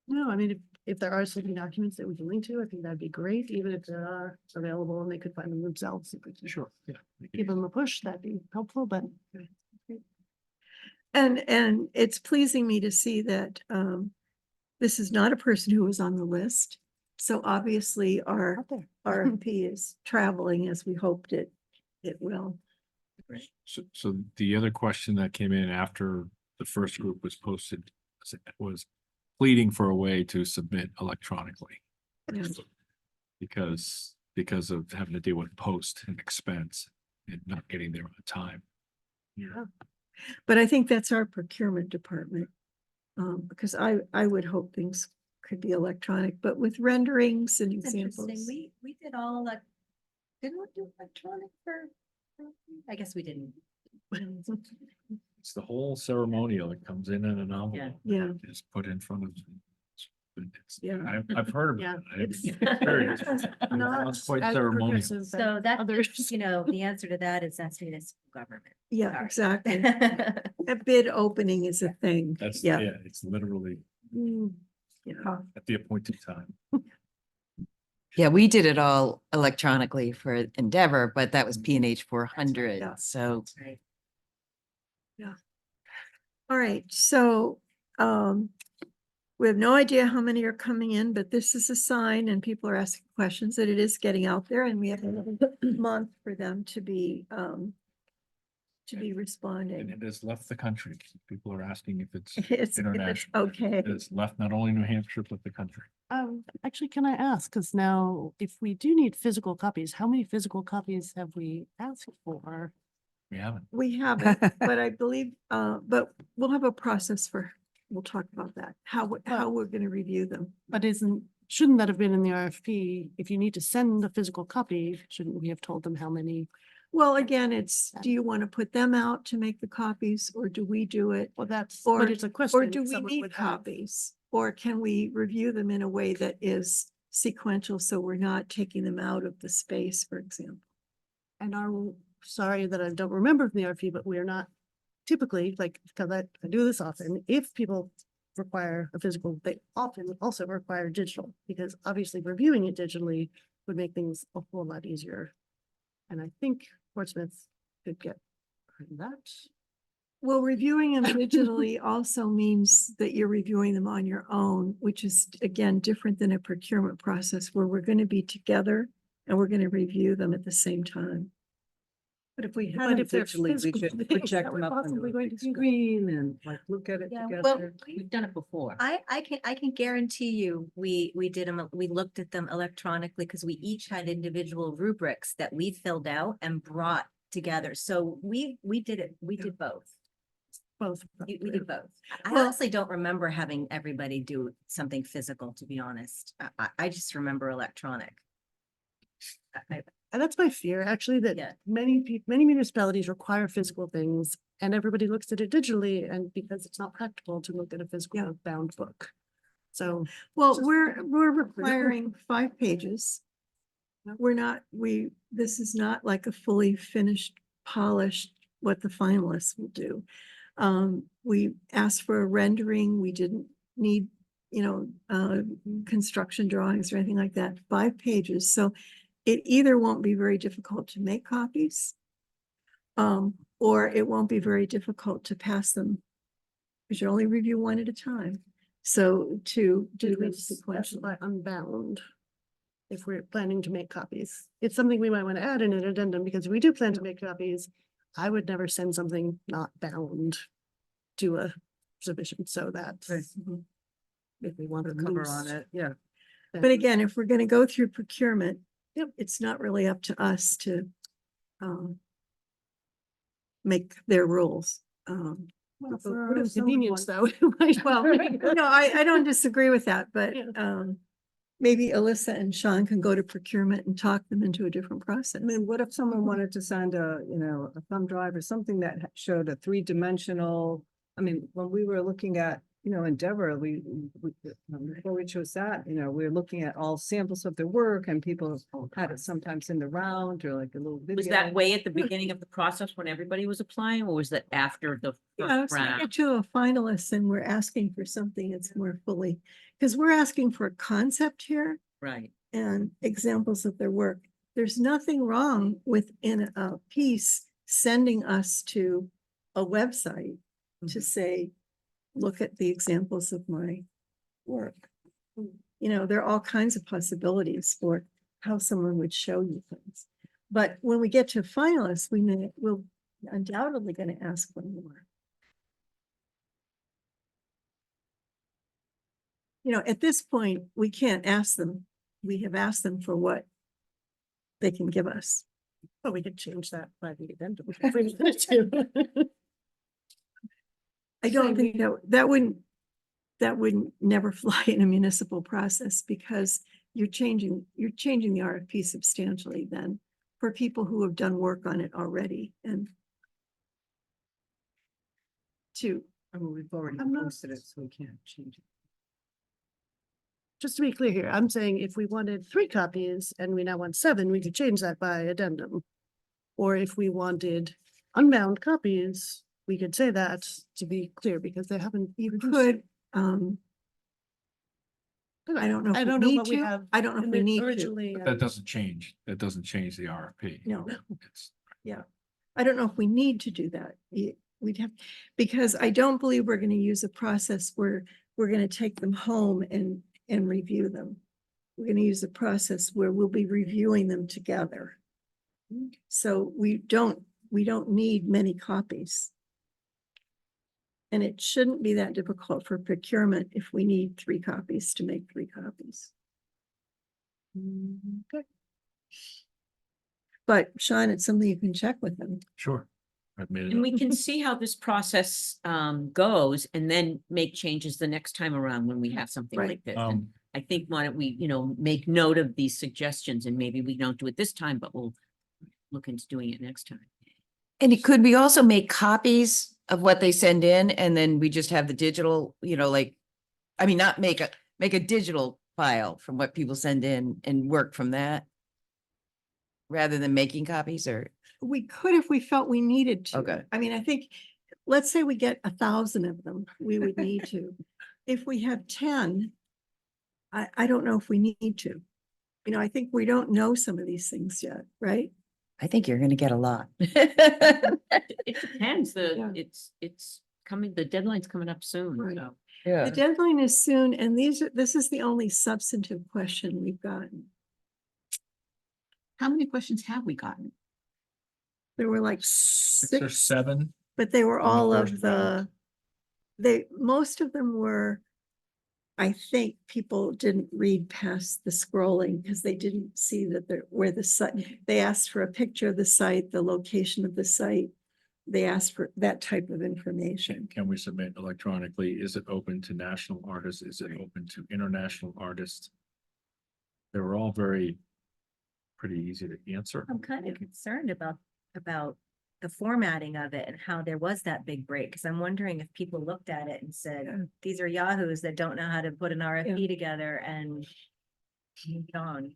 No, I mean, if there are certain documents that we can link to, I think that'd be great, even if they are available and they could find them themselves. If we could Sure. Yeah. Give them a push, that'd be helpful, but. And it's pleasing me to see that this is not a person who was on the list. So obviously our Out there. RFP is traveling as we hoped it will. So the other question that came in after the first group was posted was pleading for a way to submit electronically. Yeah. Because of having to deal with post and expense and not getting there on time. Yeah. But I think that's our procurement department. Because I would hope things could be electronic, but with renderings and It's interesting. examples. We did all Didn't we do electronic for? I guess we didn't. It's the whole ceremonial. It comes in an envelope. Yeah. It's put in front of. It's- Yeah. I've heard of Yeah, it. I haven't it's experienced it. It not sounds quite as ceremonial. progressive as So that, others. you know, the answer to that is that's municipal government. Yeah, Sorry. exactly. A bid opening is a thing. That's, Yeah. yeah, it's literally Mm, yeah. at the appointed time. Yeah, we did it all electronically for Endeavor, but that was P&H 400. Yeah. So Right. All right, so we have no idea how many are coming in, but this is a sign and people are asking questions that it is getting out there and we have another month for them to be And responding. it has left the country. People are asking if it's It's international. okay. It's left not only New Hampshire, but the country. Actually, can I ask, because now if we do need physical copies, how many physical copies have we asked for? We haven't. We haven't, but I believe, but we'll have a process we'll talk about that, how we're gonna review them. But shouldn't that have been in the RFP? If you need to send a physical copy, shouldn't we have told them how many? Well, again, do you want to put them out to make the copies or do we do it? Well, that's, Or- but it's a question. Or do we someone need would have. copies? Or can we review them in a way that is sequential, so we're not taking them out of the space, for example? And sorry that I don't remember from the RFP, but we're not typically, like, because I do this often, if people require a physical, they often also require digital, because obviously reviewing it digitally would make things a whole lot easier. And I think Portsmouth could get that. Well, reviewing them digitally also means that you're reviewing them on your own, which is again, different than a procurement process where we're going to be together and we're going to review them at the same time. But if we had But them if they're digitally, we physical could things project that them we're up on possibly the going big to do. screen and like look at it Yeah, well, together. We've done it before. I can guarantee you, we did them, we looked at them electronically because we each had individual rubrics that we filled out and brought together. So we did it, we did both. Both. We did both. I Well- honestly don't remember having everybody do something physical, to be honest. I just remember electronic. And that's my fear, actually, that Yeah. many municipalities require physical things and everybody looks at it digitally, and because it's not practical to look at a physical bound book. So Well, Just- we're requiring 5 pages. This is not like a fully finished, polished, what the finalists will do. We asked for a rendering. We didn't need, construction drawings or anything like that, 5 pages. So it either won't be very difficult to make copies, or it won't be very difficult to pass them. We should only review one at a time. So to do do we this sequentially. specify unbound if we're planning to make copies? It's something we might want to add in an addendum, because if we do plan to make copies, I would never send something not bound to a submission, so that's if we want to Cover on it, yeah. But again, if we're gonna go through procurement, Yep. it's not really up to us to make their rules. Well, for for what our if someone convenience, though. it might Well, be- no, I don't disagree with that, but Yeah. maybe Alyssa and Sean can go to procurement and talk them into a different process. I mean, what if someone wanted to send a thumb drive or something that showed a 3-dimensional? I mean, when we were looking at, Endeavor, before we chose that, we were looking at all samples of their work and people had it sometimes in the round or like a little video. Was that way at the beginning of the process when everybody was applying, or was that after the Yeah, first so we round? get to a finalist and we're asking for something that's more fully, because we're asking for a concept here Right. and examples of their work. There's nothing wrong within a piece sending us to a website to say, look at the examples of my work. There are all kinds of possibilities for how someone would show you things. But when we get to finalists, we'll undoubtedly going to ask for more. At this point, we can't ask them. We have asked them for what they can give us. But we could change that by the addendum. if we wanted to. I don't think that wouldn't never fly in a municipal process because you're changing the RFP substantially then for people who have done work on it already and to, I mean, we've already I'm not- posted it, so we can't change it. Just to be clear here, I'm saying if we wanted 3 copies and we now want 7, we could change that by addendum. Or if we wanted unbound copies, we could say that to be clear because they haven't even. could, I don't know. if I we don't know need what we to. have. I don't know if we need to. Originally. That doesn't change, that doesn't change the RFP. No. It's- I don't know if we need to do that. We'd have, because I don't believe we're gonna use a process where we're gonna take them home and review them. We're gonna use a process where we'll be reviewing them together. So we don't need many copies. And it shouldn't be that difficult for procurement if we need 3 copies to make 3 copies. Okay. But Sean, it's something you can check with them. Sure. I've made it And up. we can see how this process goes and then make changes the next time around when we have something Right. like this. And Um, I think why don't we, make note of these suggestions and maybe we don't do it this time, but we'll look into doing it next time. And it could we also make copies of what they send in and then we just have the digital, not make a digital file from what people send in and work from that? Rather than making copies or, We could if we felt we needed to. Okay. I mean, I think, let's say we get 1,000 of them, we would need to. If we have 10, I don't know if we need to. I think we don't know some of these things yet, right? I think you're gonna get a lot. It depends, Yeah. it's coming, the deadline's coming up soon, Right. so. The deadline is soon, and this is the only substantive question we've gotten. How many questions have we gotten? There were like 6 or 6, 7. but they were on the all first of the, most of them were, I think people didn't read past the scrolling because they didn't see that where the site, they asked for a picture of the site, the location of the site. They asked for that type of information. Can we submit electronically? Is it open to national artists? Is it open to international artists? They were all pretty easy to answer. I'm kind of concerned about the formatting of it and how there was that big break, because I'm wondering if people looked at it and said, these are yahoos that don't know how to put an RFP together and moved on.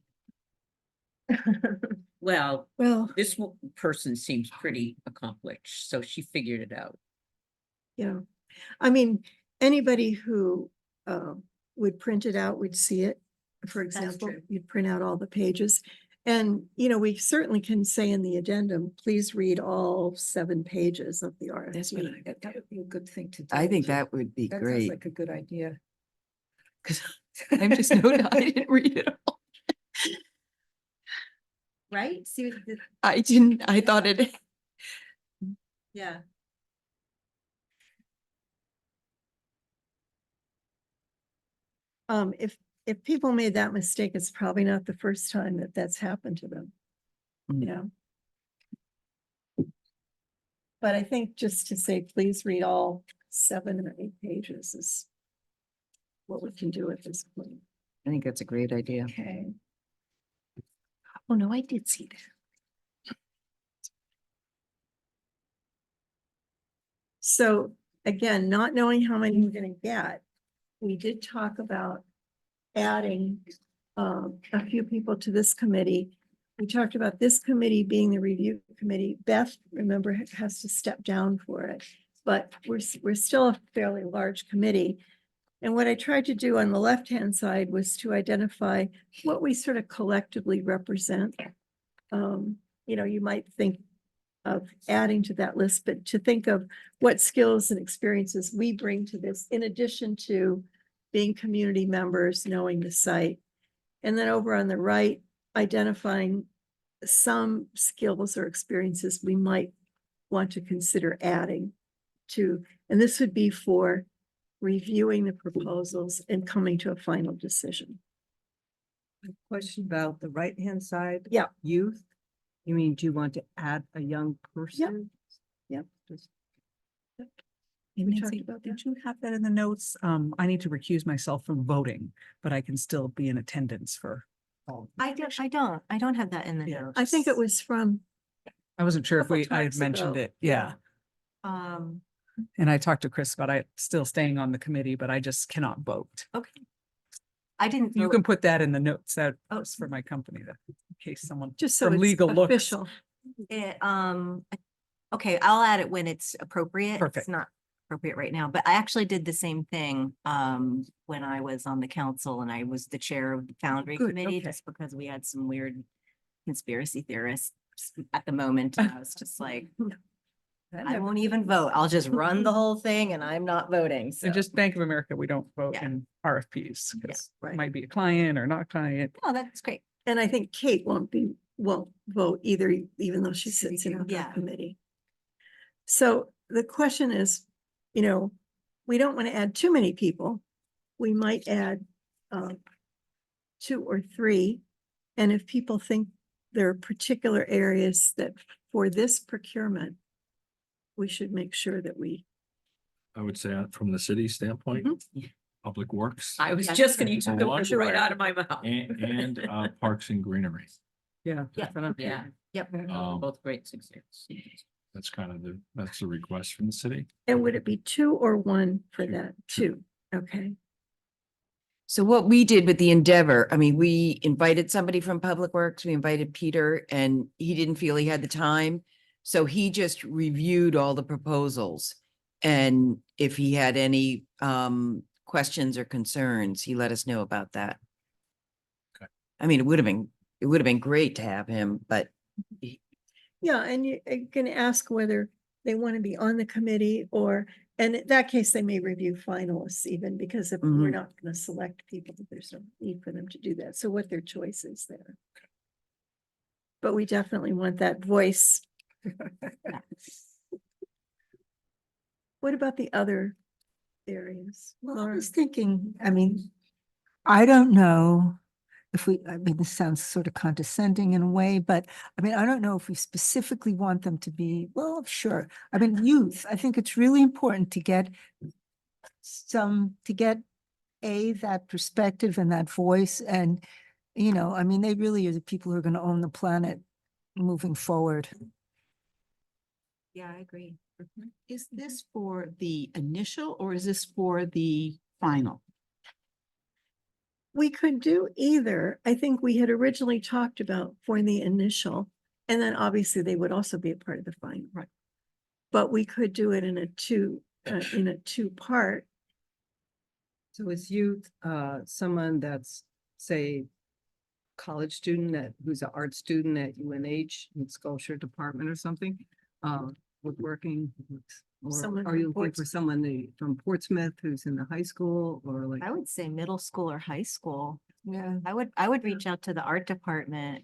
Well, Well, this person seems pretty accomplished, so she figured it out. yeah, I mean, anybody who would print it out would see it. For example, true. you'd print out all the pages. And, we certainly can say in the addendum, please read all 7 pages of the RFP. That's what I- That would be a good thing to do. I think that would be That sounds great. like a good idea. Cause I'm just noting, I didn't read it all. Right? See, I didn't, I thought it, yeah. If people made that mistake, it's probably not the first time that that's happened to them. Mm. You know? But I think just to say, please read all 7 or 8 pages is what we can do at this point. I think that's a great idea. Okay. Oh, no, I did see that. So again, not knowing how many we're gonna get, we did talk about adding a few people to this committee. We talked about this committee being the review committee. Beth, remember, has to step down for it, but we're still a fairly large committee. And what I tried to do on the left-hand side was to identify what we sort of collectively represent. You might think of adding to that list, but to think of what skills and experiences we bring to this, in addition to being community members, knowing the site. And then over on the right, identifying some skills or experiences we might want to consider adding to, and this would be for reviewing the proposals and coming to a final decision. Question about the right-hand side. Yeah. Youth. You mean, do you want to add a young person? Yep. Just- We talked Nancy, about did you have that in the notes? I need to recuse myself from voting, but I can still be in attendance for I don't have that in the Yeah. notes. I think it was from, I wasn't sure if couple I had times mentioned ago, it. Yeah. Um, And I talked to Chris about I still staying on the committee, but I just cannot vote. okay. I didn't. You vote- can put that in the notes that Oh. was for my company, that in case someone just so from it's legal looks. official. Okay, I'll add it when it's appropriate. Perfect. It's not appropriate right now, but I actually did the same thing when I was on the council and I was the chair of the Foundry Good, Committee, okay. just because we had some weird conspiracy theorists at the moment. And I was just like, I won't even vote. I'll just run the whole thing and I'm not voting. So And just Bank of America, we don't vote Yeah. in RFPs, because right. it might be a client or not client. oh, that's great. And I think Kate won't vote either, even though she sits in Yeah. our committee. So the question is, you know, we don't want to add too many people. We might add 2 or 3. And if people think there are particular areas that for this procurement, we should make sure that we, I would say from the city standpoint, Mm-hmm. Public Works I was Yeah. just gonna, you For took the one. words right out of my mouth. and Parks and Greenery. Yeah. Yeah. definitely. Yeah, Yep. both great success. That's kind of that's the request from the city. and would it be 2 or 1 for that? 2, okay. So what we did with the Endeavor, I mean, we invited somebody from Public Works, we invited Peter, and he didn't feel he had the time. So he just reviewed all the proposals. And if he had any questions or concerns, he let us know about that. Okay. I mean, it would have been great to have him, but Yeah, and you can ask whether they want to be on the committee or, and in that case, they may review finalists even, because if we're Mhm. not going to select people, there's no need for them to do that. So what their choice is there. But we definitely want that voice. What about the other areas? Well, I Laura? was thinking, I mean, I don't know if I mean, this sounds sort of condescending in a way, but I mean, I don't know if we specifically want them to be, well, sure. I mean, youth, I think it's really important to get that perspective and that voice. And, you know, I mean, they really are the people who are going to own the planet moving forward. Yeah, I agree. Is this for the initial or is this for the final? We could do either. I think we had originally talked about for the initial, and then obviously they would also be a part of the final. Right. But we could do it in a 2-part. So is youth, someone that's, say, college student who's an art student at UNH in sculpture department or something, woodworking? Or Someone are from you looking for someone from Portsmouth who's in the high school or like? I would say middle school or high school. Yeah. I would reach out to the art department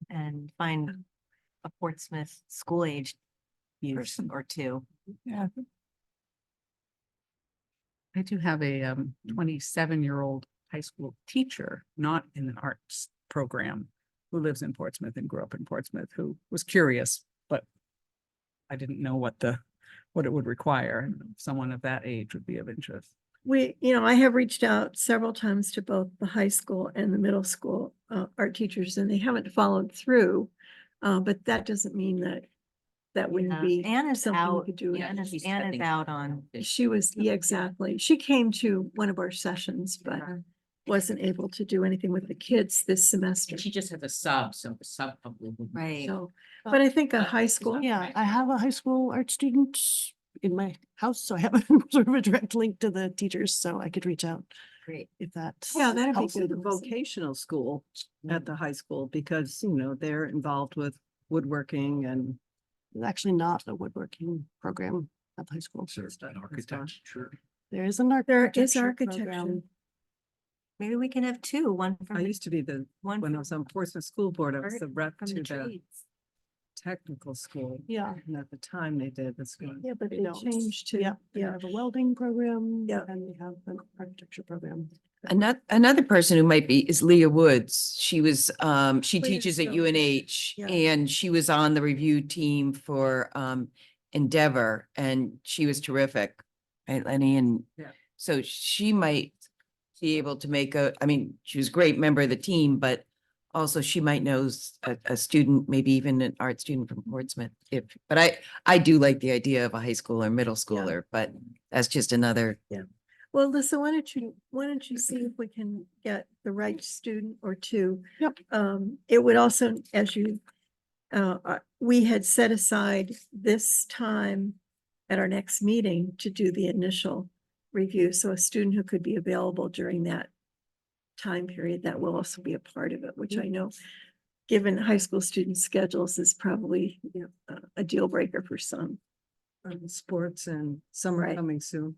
and find a Portsmouth school age youth Person. or 2. Yeah. I do have a 27-year-old high school teacher, not in an arts program, who lives in Portsmouth and grew up in Portsmouth, who was curious, but I didn't know what it would require. And someone of that age would be of interest. I have reached out several times to both the high school and the middle school art teachers, and they haven't followed through. But that doesn't mean that wouldn't be Anna's something we out. could do. Anna's She's Anna's stepping out down. on. She was, yeah, exactly. She came to one of our sessions, but wasn't able to do anything with the kids this semester. And she just has a sub, so the sub probably wouldn't. Right. So, but I think a high school. Yeah, I have a high school art student in my house, so I have sort of a direct link to the teachers, so I could reach out Great. if that. Yeah, that'd be helps. Also good. the vocational school at the high school, because, they're involved with woodworking and There's actually not a woodworking program at the high school. Is there an architecture? There is an There is architecture architecture. program. Maybe we can have 2, one I from, used to be one when I from was on Portsmouth School Board, I was art the rep from to the the trades. technical school. Yeah. And at the time they did this. Yeah, but They they don't. changed to, Yeah, they yeah. have a welding program. Yeah. And they have an architecture program. Another person who might be is Leah Woods. She was, she Leah's teaches at still there. UNH Yeah. and she was on the review team for Endeavor and she was terrific. Right, Lenny? And Yeah. so she might be able to make she was a great member of the team, but also she might know a student, maybe even an art student from Portsmouth. But I do like the idea of a high school or middle schooler, but that's just another. Well, Lisa, why don't you see if we can get the right student or two? Yep. It would also, as you, we had set aside this time at our next meeting to do the initial review. So a student who could be available during that time period, that will also be a part of it, which I know, given high school student schedules, is probably, a deal breaker for some. Sports and summer Right. coming soon.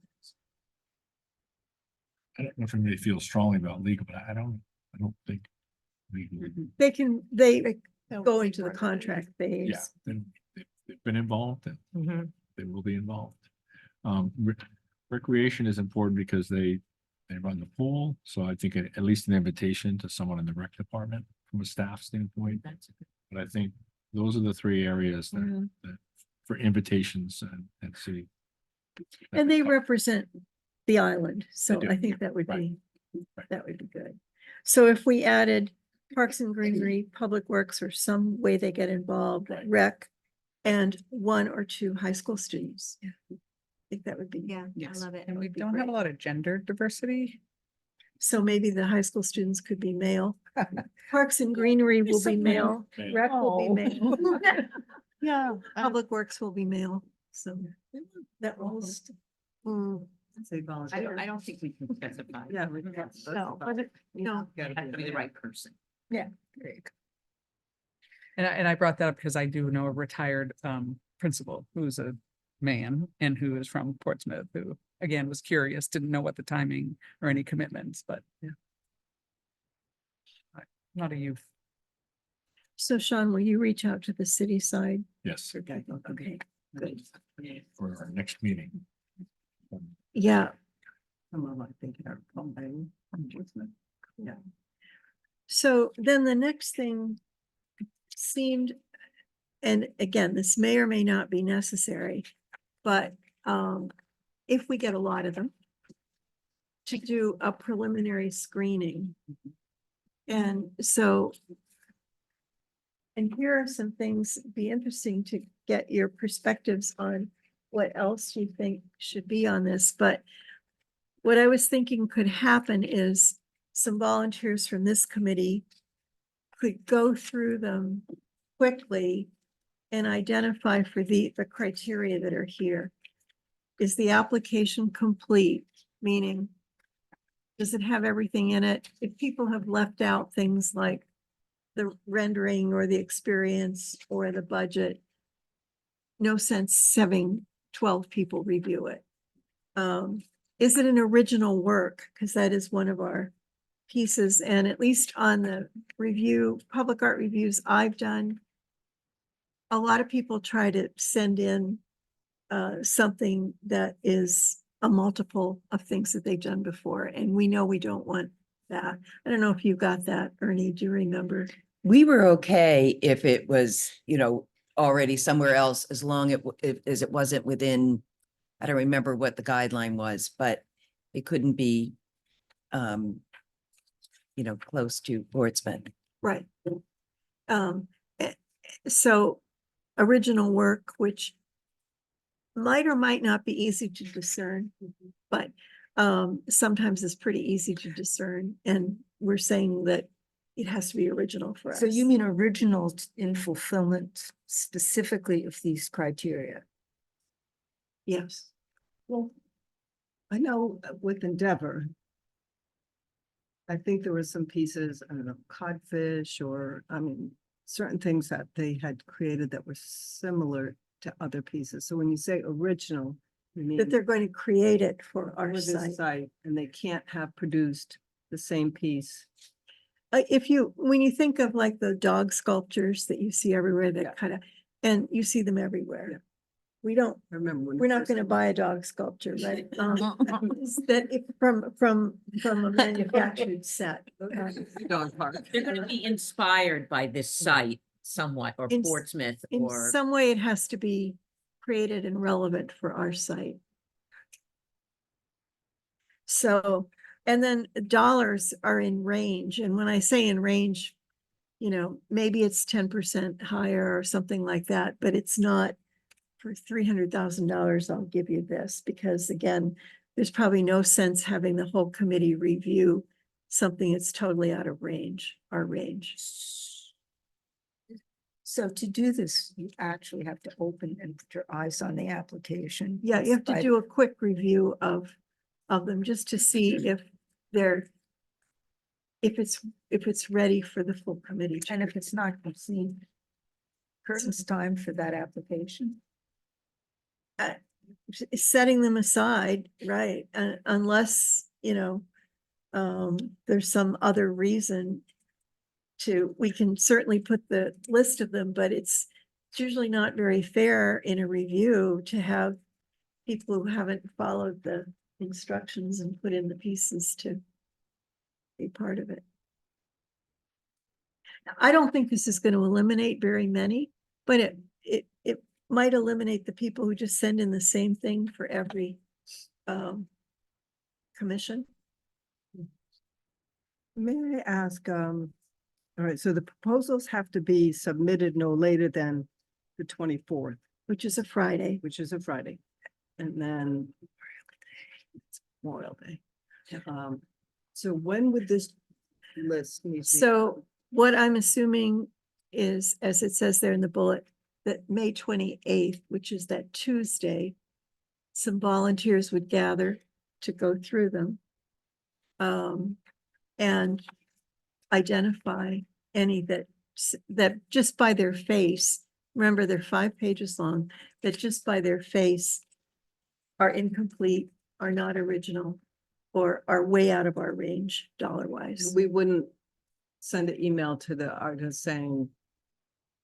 I don't know if anybody feels strongly about legal, but I don't think legal. They They'll go be into the part of it. contract phase. Yeah, they've been involved and Mhm. they will be involved. Recreation is important because they run the pool, so I think at least an invitation to someone in the rec department from a staff standpoint. But I think those are the three areas Mhm. that for invitations and city. And they represent the island, so do, I think that would right, be, right. that would be good. So if we added Parks and Greenery, Public Works, or some way they get involved, rec, and one or two high school students. I think that would be. Yeah, I Yes. love it. And we would be don't have a great. lot of gender diversity. So maybe the high school students could be male. Parks and Greenery will be male, Male. rec will be Oh. male. Yeah. Public Works will be male, so that will. Say volunteer. I don't think we can specify. Yeah. we can No, but it, no, Gotta Has to be the right person. Great. And I brought that up because I do know a retired principal who's a man and who is from Portsmouth, who again was curious, didn't know what the timing or any commitments, but yeah. Not a youth. So Sean, will you reach out to the city side? Yes, Okay, good. for our next meeting. Yeah, Some of, I think, are from Portsmouth. Yeah. so then the next thing seemed, and again, this may or may not be necessary, but if we get a lot of them, to do a preliminary screening. And so, and here are some things, be interesting to get your perspectives on what else you think should be on this, but what I was thinking could happen is some volunteers from this committee could go through them quickly and identify for the criteria that are here. Is the application complete? Meaning, does it have everything in it? If people have left out things like the rendering or the experience or the budget, no sense having 12 people review it. Is it an original work? Because that is one of our pieces, and at least on the review, public art reviews I've done, a lot of people try to send in something that is a multiple of things that they've done before, and we know we don't want that. I don't know if you got that, Ernie, do you remember? We were okay if it was, already somewhere else, as long as it wasn't within, I don't remember what the guideline was, but it couldn't be, close to Portsmouth. Right. So original work, which might or might not be easy to discern, but sometimes it's pretty easy to discern, and we're saying that it has to be original for us. So you mean original in fulfillment specifically of these criteria? Yes. Well, I know with Endeavor, I think there were some pieces, I don't know, codfish or, certain things that they had created that were similar to other pieces. So when you say original, you mean That they're going to create it for our for this site. site, and they can't have produced the same piece. When you think of like the dog sculptures that you see everywhere, Yeah. that kind of, and you see them everywhere. We don't, I remember when. we're not going to buy a dog sculpture, right? That if from a manufactured set. Dog park. They're gonna be inspired by this site somewhat, or In s- Portsmouth, In or. some way, it has to be created and relevant for our site. So, and then dollars are in range, and when I say in range, you know, maybe it's 10% higher or something like that, but it's not for $300,000, I'll give you this, because again, there's probably no sense having the whole committee review something that's totally out of range, our range. So to do this, you actually have to open and put your eyes on the application. Yeah, you have to By- do a quick review of them just to see if they're, if it's ready for the full committee. to And if it's not complete, Curtin's time for that application. setting them aside, right, unless, you know, there's some other reason we can certainly put the list of them, but it's usually not very fair in a review to have people who haven't followed the instructions and put in the pieces to be part of it. I don't think this is going to eliminate very many, but it might eliminate the people who just send in the same thing for every commission. May I ask, all right, so the proposals have to be submitted no later than the 24th, Which is a Friday. which is a Friday. And then it's Memorial Day. So when would this list need to be? So what I'm assuming is, as it says there in the bullet, that May 28th, which is that Tuesday, some volunteers would gather to go through them. And identify any that just by their face, remember they're 5 pages long, that just by their face are incomplete, are not original, or are way out of our range dollar-wise. We wouldn't send an email to the artist saying,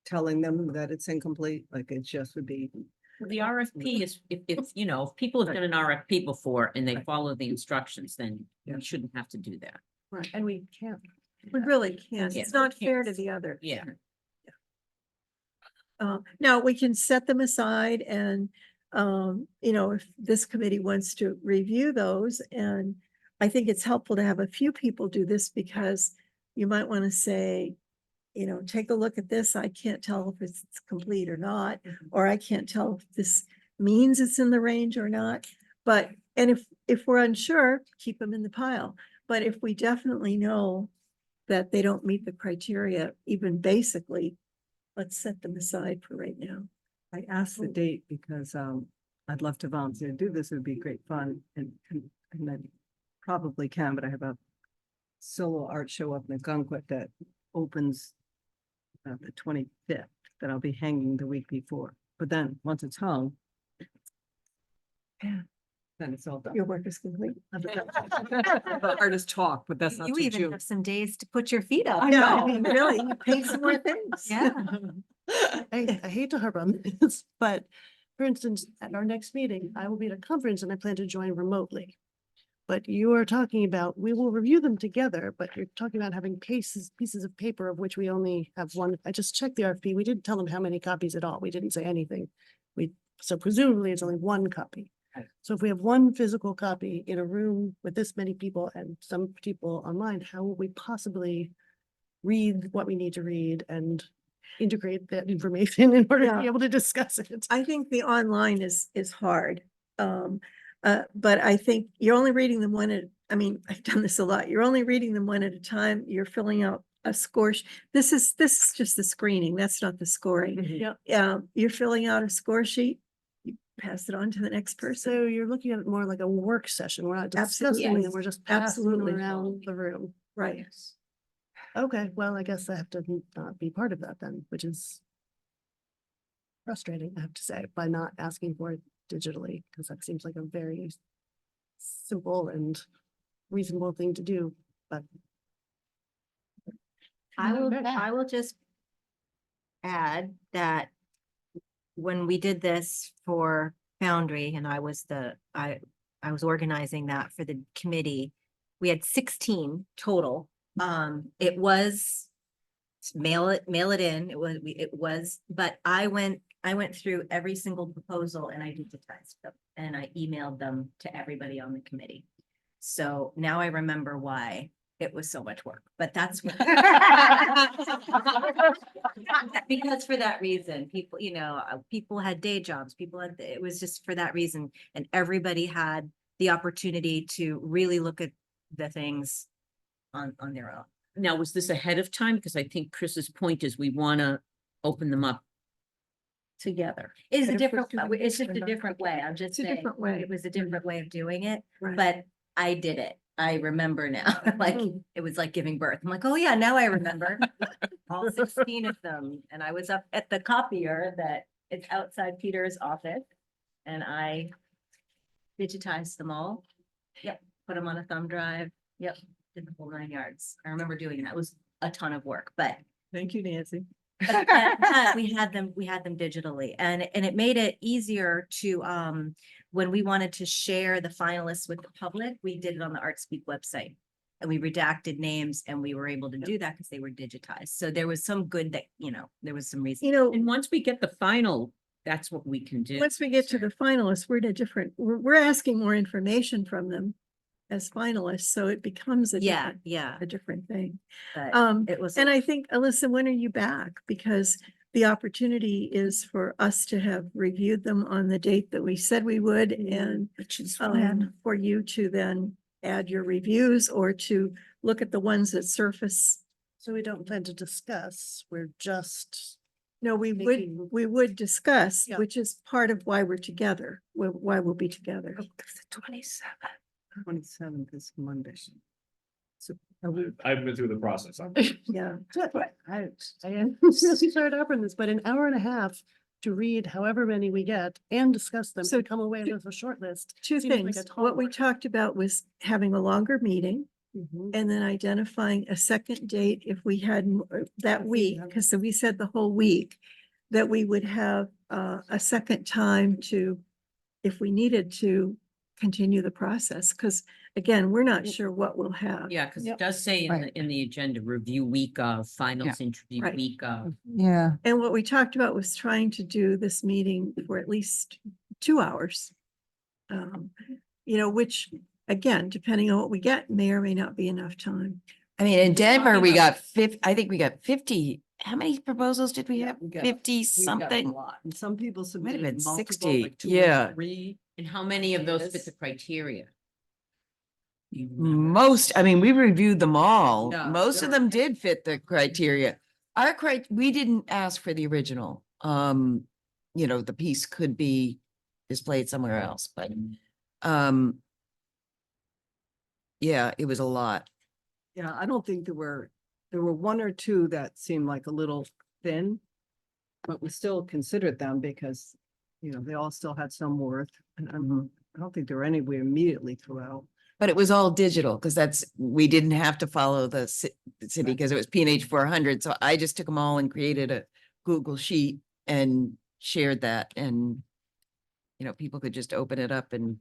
telling them that it's incomplete, like it just would be. The RFP is, if you know, if people have done an RFP before and they follow the instructions, then you shouldn't have to do that. Right, and we can't. We really can't. Yeah, It's not we fair can't. to the other. Yeah. Now we can set them aside and, you know, if this committee wants to review those, and I think it's helpful to have a few people do this because you might want to say, you know, take a look at this. I can't tell if it's complete or not, or I can't tell if this means it's in the range or not. But, and if we're unsure, keep them in the pile. But if we definitely know that they don't meet the criteria, even basically, let's set them aside for right now. I asked the date because I'd love to volunteer to do this. It would be great fun and I probably can, but I have a solo art show up in Gunquit that opens the 25th that I'll be hanging the week before. But then once it's hung, Yeah. then it's all done. Your work is complete. The artist talk, but that's not You too even June. have some days to put your feet up. I Yeah, know. I mean, really, you paint some more things. Yeah. I hate to harp on this, but for instance, at our next meeting, I will be at a conference and I plan to join remotely. But you are talking about, we will review them together, but you're talking about having pieces of paper of which we only have one. I just checked the RFP. We didn't tell them how many copies at all. We didn't say anything. So presumably it's only one copy. Right. So if we have one physical copy in a room with this many people and some people online, how will we possibly read what we need to read and integrate that information in order to Yeah. be able to discuss it? I think the online is hard. But I think you're only reading them I mean, I've done this a lot. You're only reading them one at a time. You're filling out a score. This is just the screening. That's not the scoring. Yeah. You're filling out a score sheet. You pass it on to the next person. So you're looking at it more like a work session. We're not Absolutely. discussing them, we're just passing Absolutely. them around the room. Right. Okay, well, I guess I have to not be part of that then, which is frustrating, I have to say, by not asking for it digitally, because that seems like a very simple and reasonable thing to do, but I will just add that when we did this for Foundry and I was organizing that for the committee, we had 16 total. It was mail it in. It was, but I went through every single proposal and I digitized them and I emailed them to everybody on the committee. So now I remember why it was so much work, but that's what. Because for that reason, people, people had day jobs, people had, it was just for that reason. And everybody had the opportunity to really look at the things on their own. Now, was this ahead of time? Because I think Chris's point is we want to open them up together. It's But a if we're different, doing it's this, just we're a not different way. I'm It's just a saying, different way. it was a different way of doing it, Right. but I did it. I remember now, like, Mm. it was like giving birth. I'm like, oh yeah, now I remember. All 16 of them. And I was up at the copier that it's outside Peter's office. And I digitized them all. Yep, put them on a thumb drive. Yep, did the whole 9 yards. I remember doing that. It was a ton of work, but Thank you, Nancy. but we had them digitally and it made it easier to, when we wanted to share the finalists with the public, we did it on the ArtSpeak website. And we redacted names and we were able to do that because they were digitized. So there was some good that, there was some reason. And once we get the final, that's what we can do. Once we get to the finalists, we're in a different, we're asking more information from them as finalists, so it becomes a Yeah, different, yeah. a different thing. But it was. And I think, Alyssa, when are you back? Because the opportunity is for us to have reviewed them on the date that we said we would, and Which is for you to then add your reviews or to look at the ones that surface. So we don't plan to discuss, we're just, No, Making- we would discuss, Yeah. which is part of why we're together, why we'll be together. 27th is Monday. So I've been through the process. Yeah. I am really sorry to open this, but an hour and a half to read however many we get and discuss them, So so come away with a short list. Two Seems like things. a tall What we order. talked about was having a longer meeting Mhm. and then identifying a second date if we had that week, because we said the whole week, that we would have a second time to, if we needed to, continue the process. Because again, we're not sure what we'll have. Yeah, because it Yep. does say Right. in the agenda, review week of, finals interview Right. week of. Yeah. And what we talked about was trying to do this meeting for at least 2 hours. Which, again, depending on what we get, may or may not be enough time. I mean, in Denver, talking we about- got I think we got 50, how many proposals did we have? we got- 50 we've got a something? lot, and some people Might have submitted been multiple, 60, like 2 or yeah. 3. And how many of those fit Yes. the criteria? You remember? Most, I mean, we reviewed them all. Yeah, Most of there them did fit the criteria. We didn't ask for the original. The piece could be displayed somewhere else, but, yeah, it was a lot. Yeah, I don't think there were 1 or 2 that seemed like a little thin. But we still considered them because, they all still had some worth, and I don't think there were any we immediately threw out. But it was all digital because we didn't have to follow the city because it was P&H 400. So I just took them all and created a Google sheet and shared that, and people could just open it up and.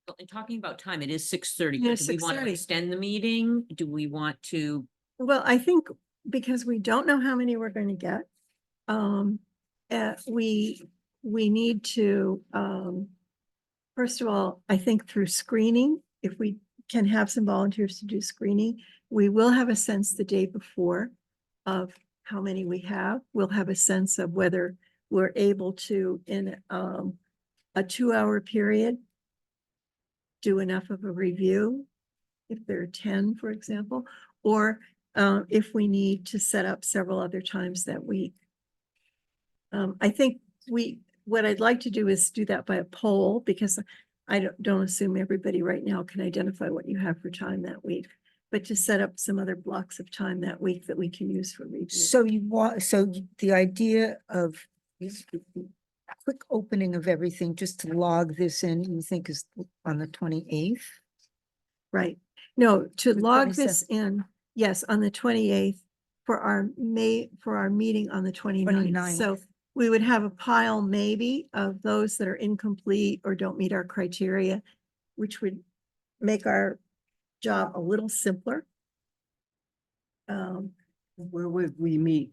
Well, and talking about time, it is 6:30. Yeah, Do we want to 6:30. extend the meeting? Do we want to? Well, I think because we don't know how many we're going to get, we need to, first of all, I think through screening, if we can have some volunteers to do screening, we will have a sense the day before of how many we have. We'll have a sense of whether we're able to, in a 2-hour period, do enough of a review, if there are 10, for example, or if we need to set up several other times that week. I think what I'd like to do is do that by a poll, because I don't assume everybody right now can identify what you have for time that week, but to set up some other blocks of time that week that we can use for review. So the idea of quick opening of everything, just to log this in, you think is on the 28th? Right. No, to The log this in, yes, on the 28th for our meeting on the 29th. So 29th. we would have a pile maybe of those that are incomplete or don't meet our criteria, which would make our job a little simpler. Where would we meet?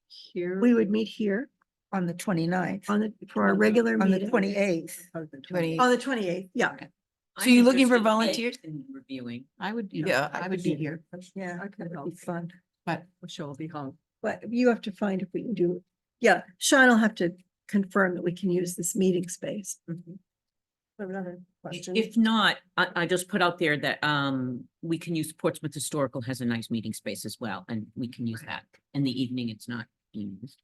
Here? We would meet here On the 29th, for our regular on the meeting. 28th. Oh, the 20 On the 28th, yeah. So you looking for volunteers? Reviewing. I would, Yeah, I would be here, Yeah, I could that'd help. be fun. but Michelle will be home. But you have to find if we can do, yeah, Sean will have to confirm that we can use this meeting space. Another question. If not, I just put out there that we can use Portsmouth Historical has a nice meeting space as well, and we can use that. In the evening, it's not being used.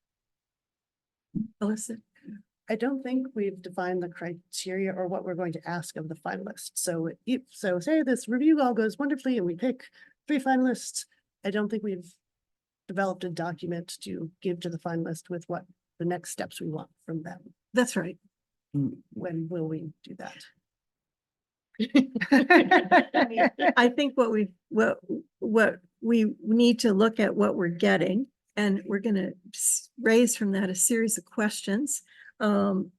Alyssa? I don't think we've defined the criteria or what we're going to ask of the finalists. So if, so say this review all goes wonderfully and we pick 3 finalists, I don't think we've developed a document to give to the finalist with what the next steps we want from them. That's right. When will we do that? I think what we need to look at what we're getting, and we're gonna raise from that a series of questions.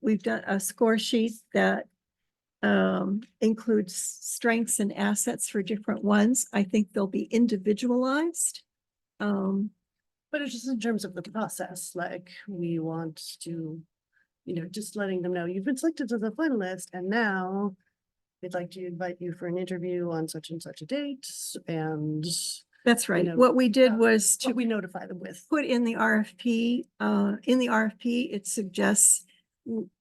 We've done a score sheet that includes strengths and assets for different ones. I think they'll be individualized. But it's just in terms of the process, like we want to, you know, just letting them know you've been selected as a finalist and now we'd like to invite you for an interview on such and such a date and That's right. know, What we did was what to we notify them with. put in the RFP, it suggests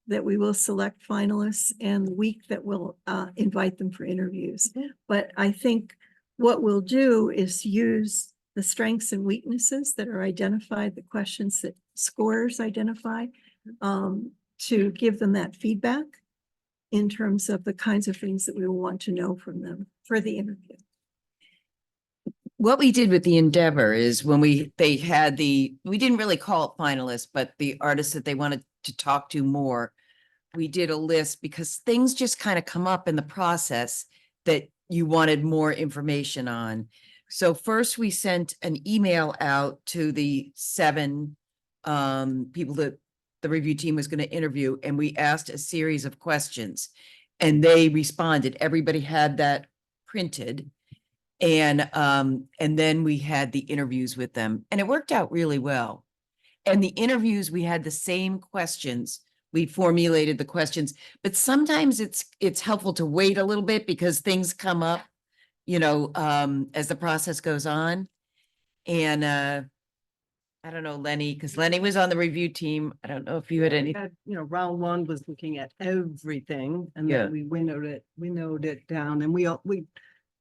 that we will select finalists and the week that we'll invite them for interviews. Mhm. But I think what we'll do is use the strengths and weaknesses that are identified, the questions that scorers identify, to give them that feedback in terms of the kinds of things that we will want to know from them for the interview. What we did with the Endeavor is when we didn't really call it finalists, but the artists that they wanted to talk to more, we did a list because things just kind of come up in the process that you wanted more information on. So first we sent an email out to the 7 people that the review team was going to interview, and we asked a series of questions and they responded. Everybody had that printed. And then we had the interviews with them and it worked out really well. And the interviews, we had the same questions. We formulated the questions, but sometimes it's helpful to wait a little bit because things come up, you know, as the process goes on. And I don't know, Lenny, because Lenny was on the review team. I don't know if you had any. You know, round 1 was looking at everything and Yeah. then we winnowed it down and we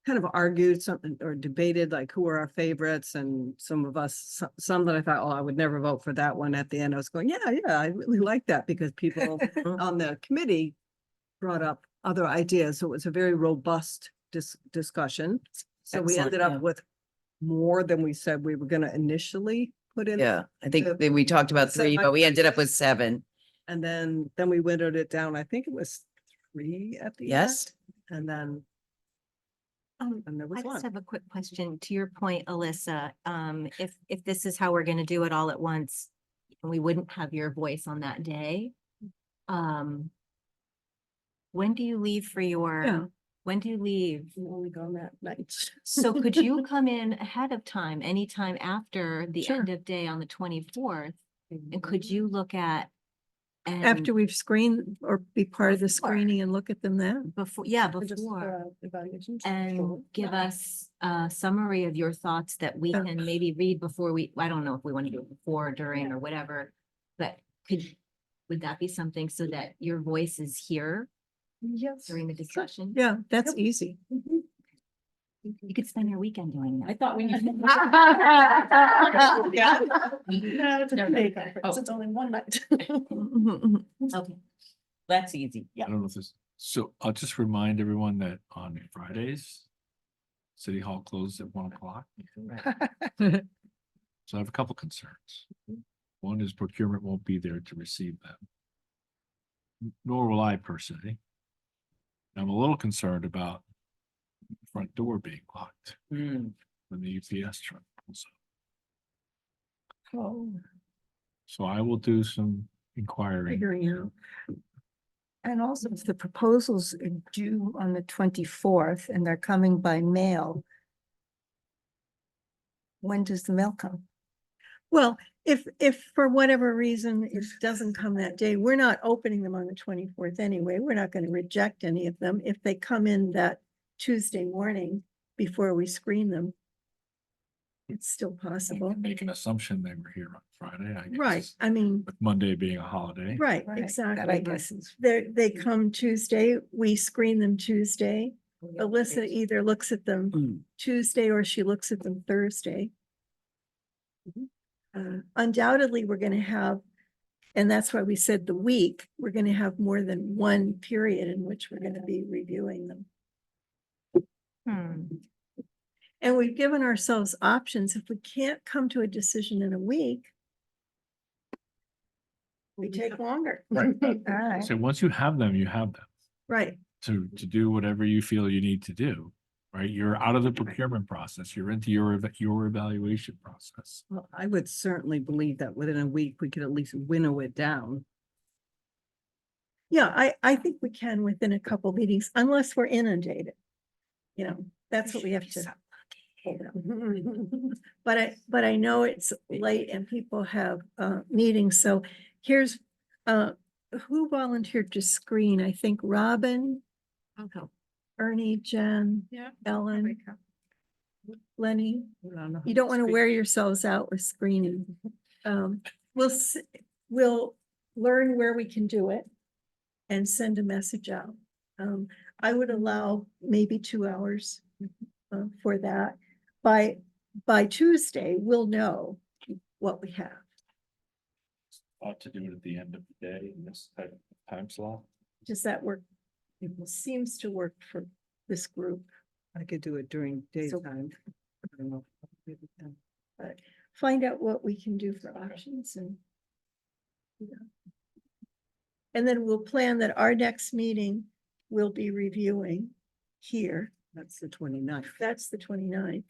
kind of argued something or debated like who are our favorites and some of us, some that I thought, oh, I would never vote for that one. At the end, I was going, yeah, I really like that because people on the committee brought up other ideas. So it was a very robust discussion. So we Excellent, ended yeah. up with more than we said we were going to initially put in. Yeah, I think the- that we talked about So 3, my but we ended up with questions- 7. And then we winnowed it down. I think it was 3 at the end. Yes. And then, and there was I just one. have a quick question to your point, Alyssa. If this is how we're gonna do it all at once, and we wouldn't have your voice on that day. When do you leave for Yeah. your, when do you leave? We only go on that night. So could you come in ahead of time, anytime after the Sure. end of day on the 24th? And could you look at? After we've screened or be part of the Before. screening and look at them then? Before, yeah, Or just, before. evaluations. And Sure. give us a summary of your thoughts that we Yeah. can maybe read before I don't know if we want to do it before, during, or whatever. But would that be something so that your voice is here Yes. during the discussion? Yeah, that's easy. You could spend your weekend doing that. I thought when you. No, it's a day conference. Oh. It's only one night. Okay. That's easy. I don't know if this, so I'll just remind everyone that on Fridays, City Hall closes at 1 o'clock. So I have a couple concerns. One is procurement won't be there to receive them. Nor will I per se. I'm a little concerned about the front door being locked Hmm. when the UPS truck pulls up. Oh, So I will do some inquiring. figuring out. And also if the proposals are due on the 24th and they're coming by mail, when does the mail come? Well, if for whatever reason it doesn't come that day, we're not opening them on the 24th anyway. We're not going to reject any of them. If they come in that Tuesday morning before we screen them, it's still possible. Make an assumption they were here on Friday, I guess. Right, I mean, With Monday being a holiday. right, That I exactly. guess is. They come Tuesday, we screen them Tuesday. Alyssa either looks at them Tuesday or she looks at them Thursday. Undoubtedly, we're gonna have, and that's why we said the week, we're gonna have more than one period in which we're gonna be reviewing them. And we've given ourselves options. If we can't come to a decision in a week, we take longer. Right. Alright. So once you have them, you have them Right, to do whatever you feel you need to do, right? You're out of the procurement process. You're into your evaluation process. Well, I would certainly believe that within a week, we could at least winnow it down. yeah, I think we can within a couple meetings, unless we're inundated. You know, that's what we have to. hold up. But I know it's late and people have meetings, so here's who volunteered to screen? I think Robin, I'll help. Ernie, Jen, Yeah. Ellen, Lenny. I don't know how You don't want to screen- wear yourselves out with screening. We'll learn where we can do it and send a message out. I would allow maybe 2 hours for that. By Tuesday, we'll know what we have. Ought to do it at the end of the day in this type of time slot. Does that work? It seems to work for this group. I could do it during daytime. I don't know. But find out what we can do for options and. And then we'll plan that our next meeting will be reviewing here. That's the 29th. That's the 29th.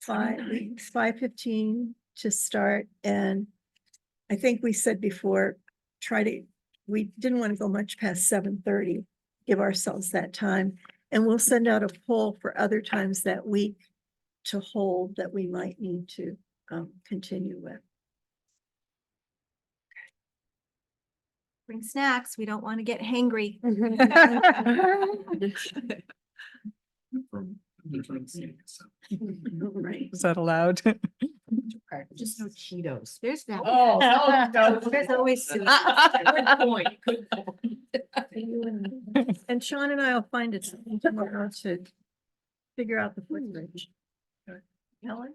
5:15 to start, and I think we said before, we didn't want to go much past 7:30, give ourselves that time. And we'll send out a poll for other times that week to hold that we might need to continue with. Bring snacks. We don't want to get hangry. From different meetings, so. Right. Is that allowed? Just no Cheetos. There's that. Oh, There's always. Good point, good point. And Sean and I will find it tomorrow to figure out the footbridge. Helen?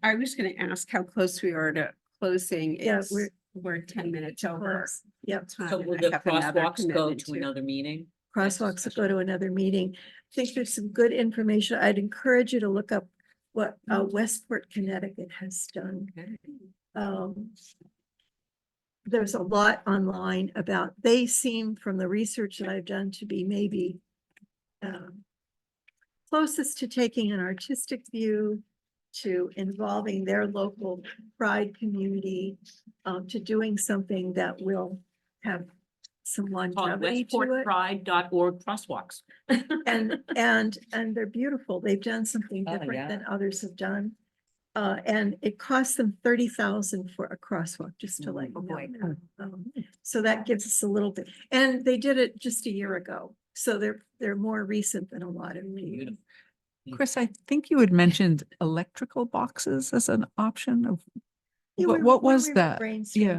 I was gonna ask how close we are to closing. Yeah, It's- we're 10 minutes over. Close. Yep. time, So and will I the have another crosswalks go commitment to another meeting? Crosswalks will go to another meeting. I think there's some good information. I'd encourage you to look up what Westport, Connecticut has done. There's a lot online about, they seem from the research that I've done to be maybe closest to taking an artistic view, to involving their local pride community, to doing something that will have some Called longevity to it. westportpride.org crosswalks. And they're beautiful. They've done something Oh, different yeah. than others have done. And it costs them 30,000 for a crosswalk, just to let Oh, you boy. know. So that gives us a little bit, and they did it just a year ago. So they're more recent than a lot of these. Chris, I think you had mentioned electrical boxes as an option of, Yeah, what- we what were- was we were that? Yeah.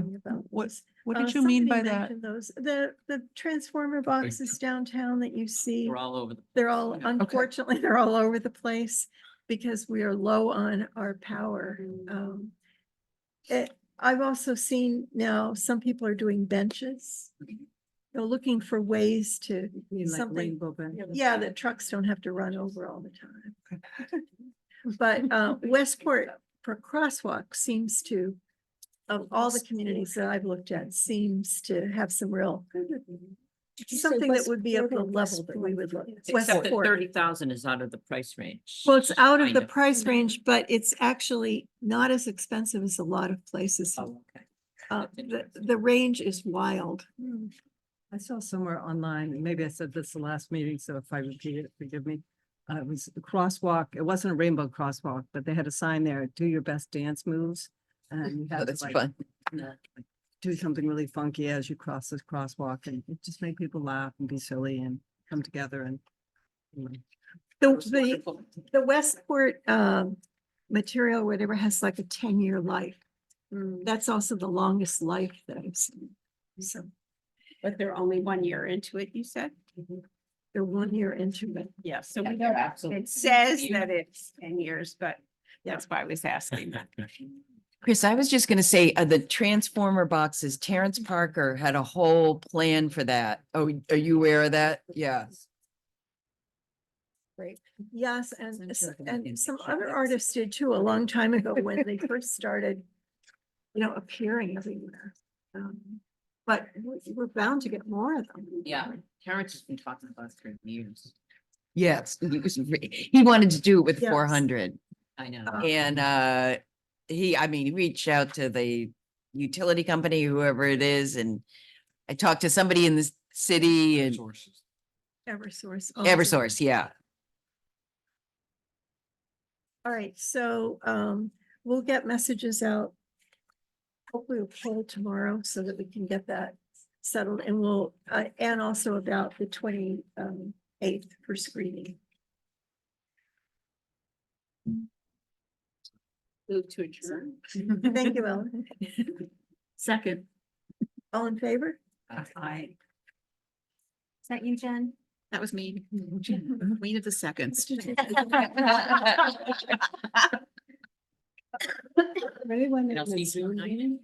brainstorming about What- this. what did you mean by Somebody that? mentioned those, the transformer boxes downtown that you see. We're all over the. They're all, Yeah. unfortunately, they're all over the place because we are low on our power. I've also seen now some people are doing benches. They're looking for ways to, You mean like something- rainbow bench? yeah, that trucks don't have to run over all the time. But Westport for crosswalk seems to, of all the communities that I've looked at, seems to have some real, something that would be of the level that we would look. Except that Westport. 30,000 is out of the price range. Well, it's out of kind the price range, but it's actually not as expensive as a lot of places. Oh, okay. The range is wild. I saw somewhere online, and maybe I said this the last meeting, so if I repeat it, forgive me. It was a crosswalk. It wasn't a rainbow crosswalk, but they had a sign there, do your best dance moves. And you Oh, have to that's like, fun. you know, like, do something really funky as you cross this crosswalk and it just make people laugh and be silly and come together and. you know. The Westport material, whatever, has like a 10-year life. That's also the longest life that I've seen. So But they're only 1 year into it, you said? they're 1 year into it. Yeah, so Yeah, we they're know, absolutely- it says that it's 10 years, but that's why I was asking. Chris, I was just gonna say, the transformer boxes, Terrence Parker had a whole plan for that. Oh, are you aware of that? Yeah. Great. Yes, I'm and, sure they and can some check other it. artists did too, a long time ago when they first started, appearing everywhere. But we're bound to get more of them. Yeah, Terrence has been talking about it for years. Yes, he wanted to do it with Yes. 400 I know. and, he reached out to the utility company, whoever it is, and I talked to somebody in the city and Sources. Eversource. also. Eversource, yeah. All right, so we'll get messages out. Hopefully we'll poll tomorrow so that we can get that settled and we'll, and also about the 28th for screening. Move to adjourn. Thank you, Ellen. Second. All in favor? I. Is that you, Jen? That was me. Queen of the seconds. Anyone And I'll see you tonight.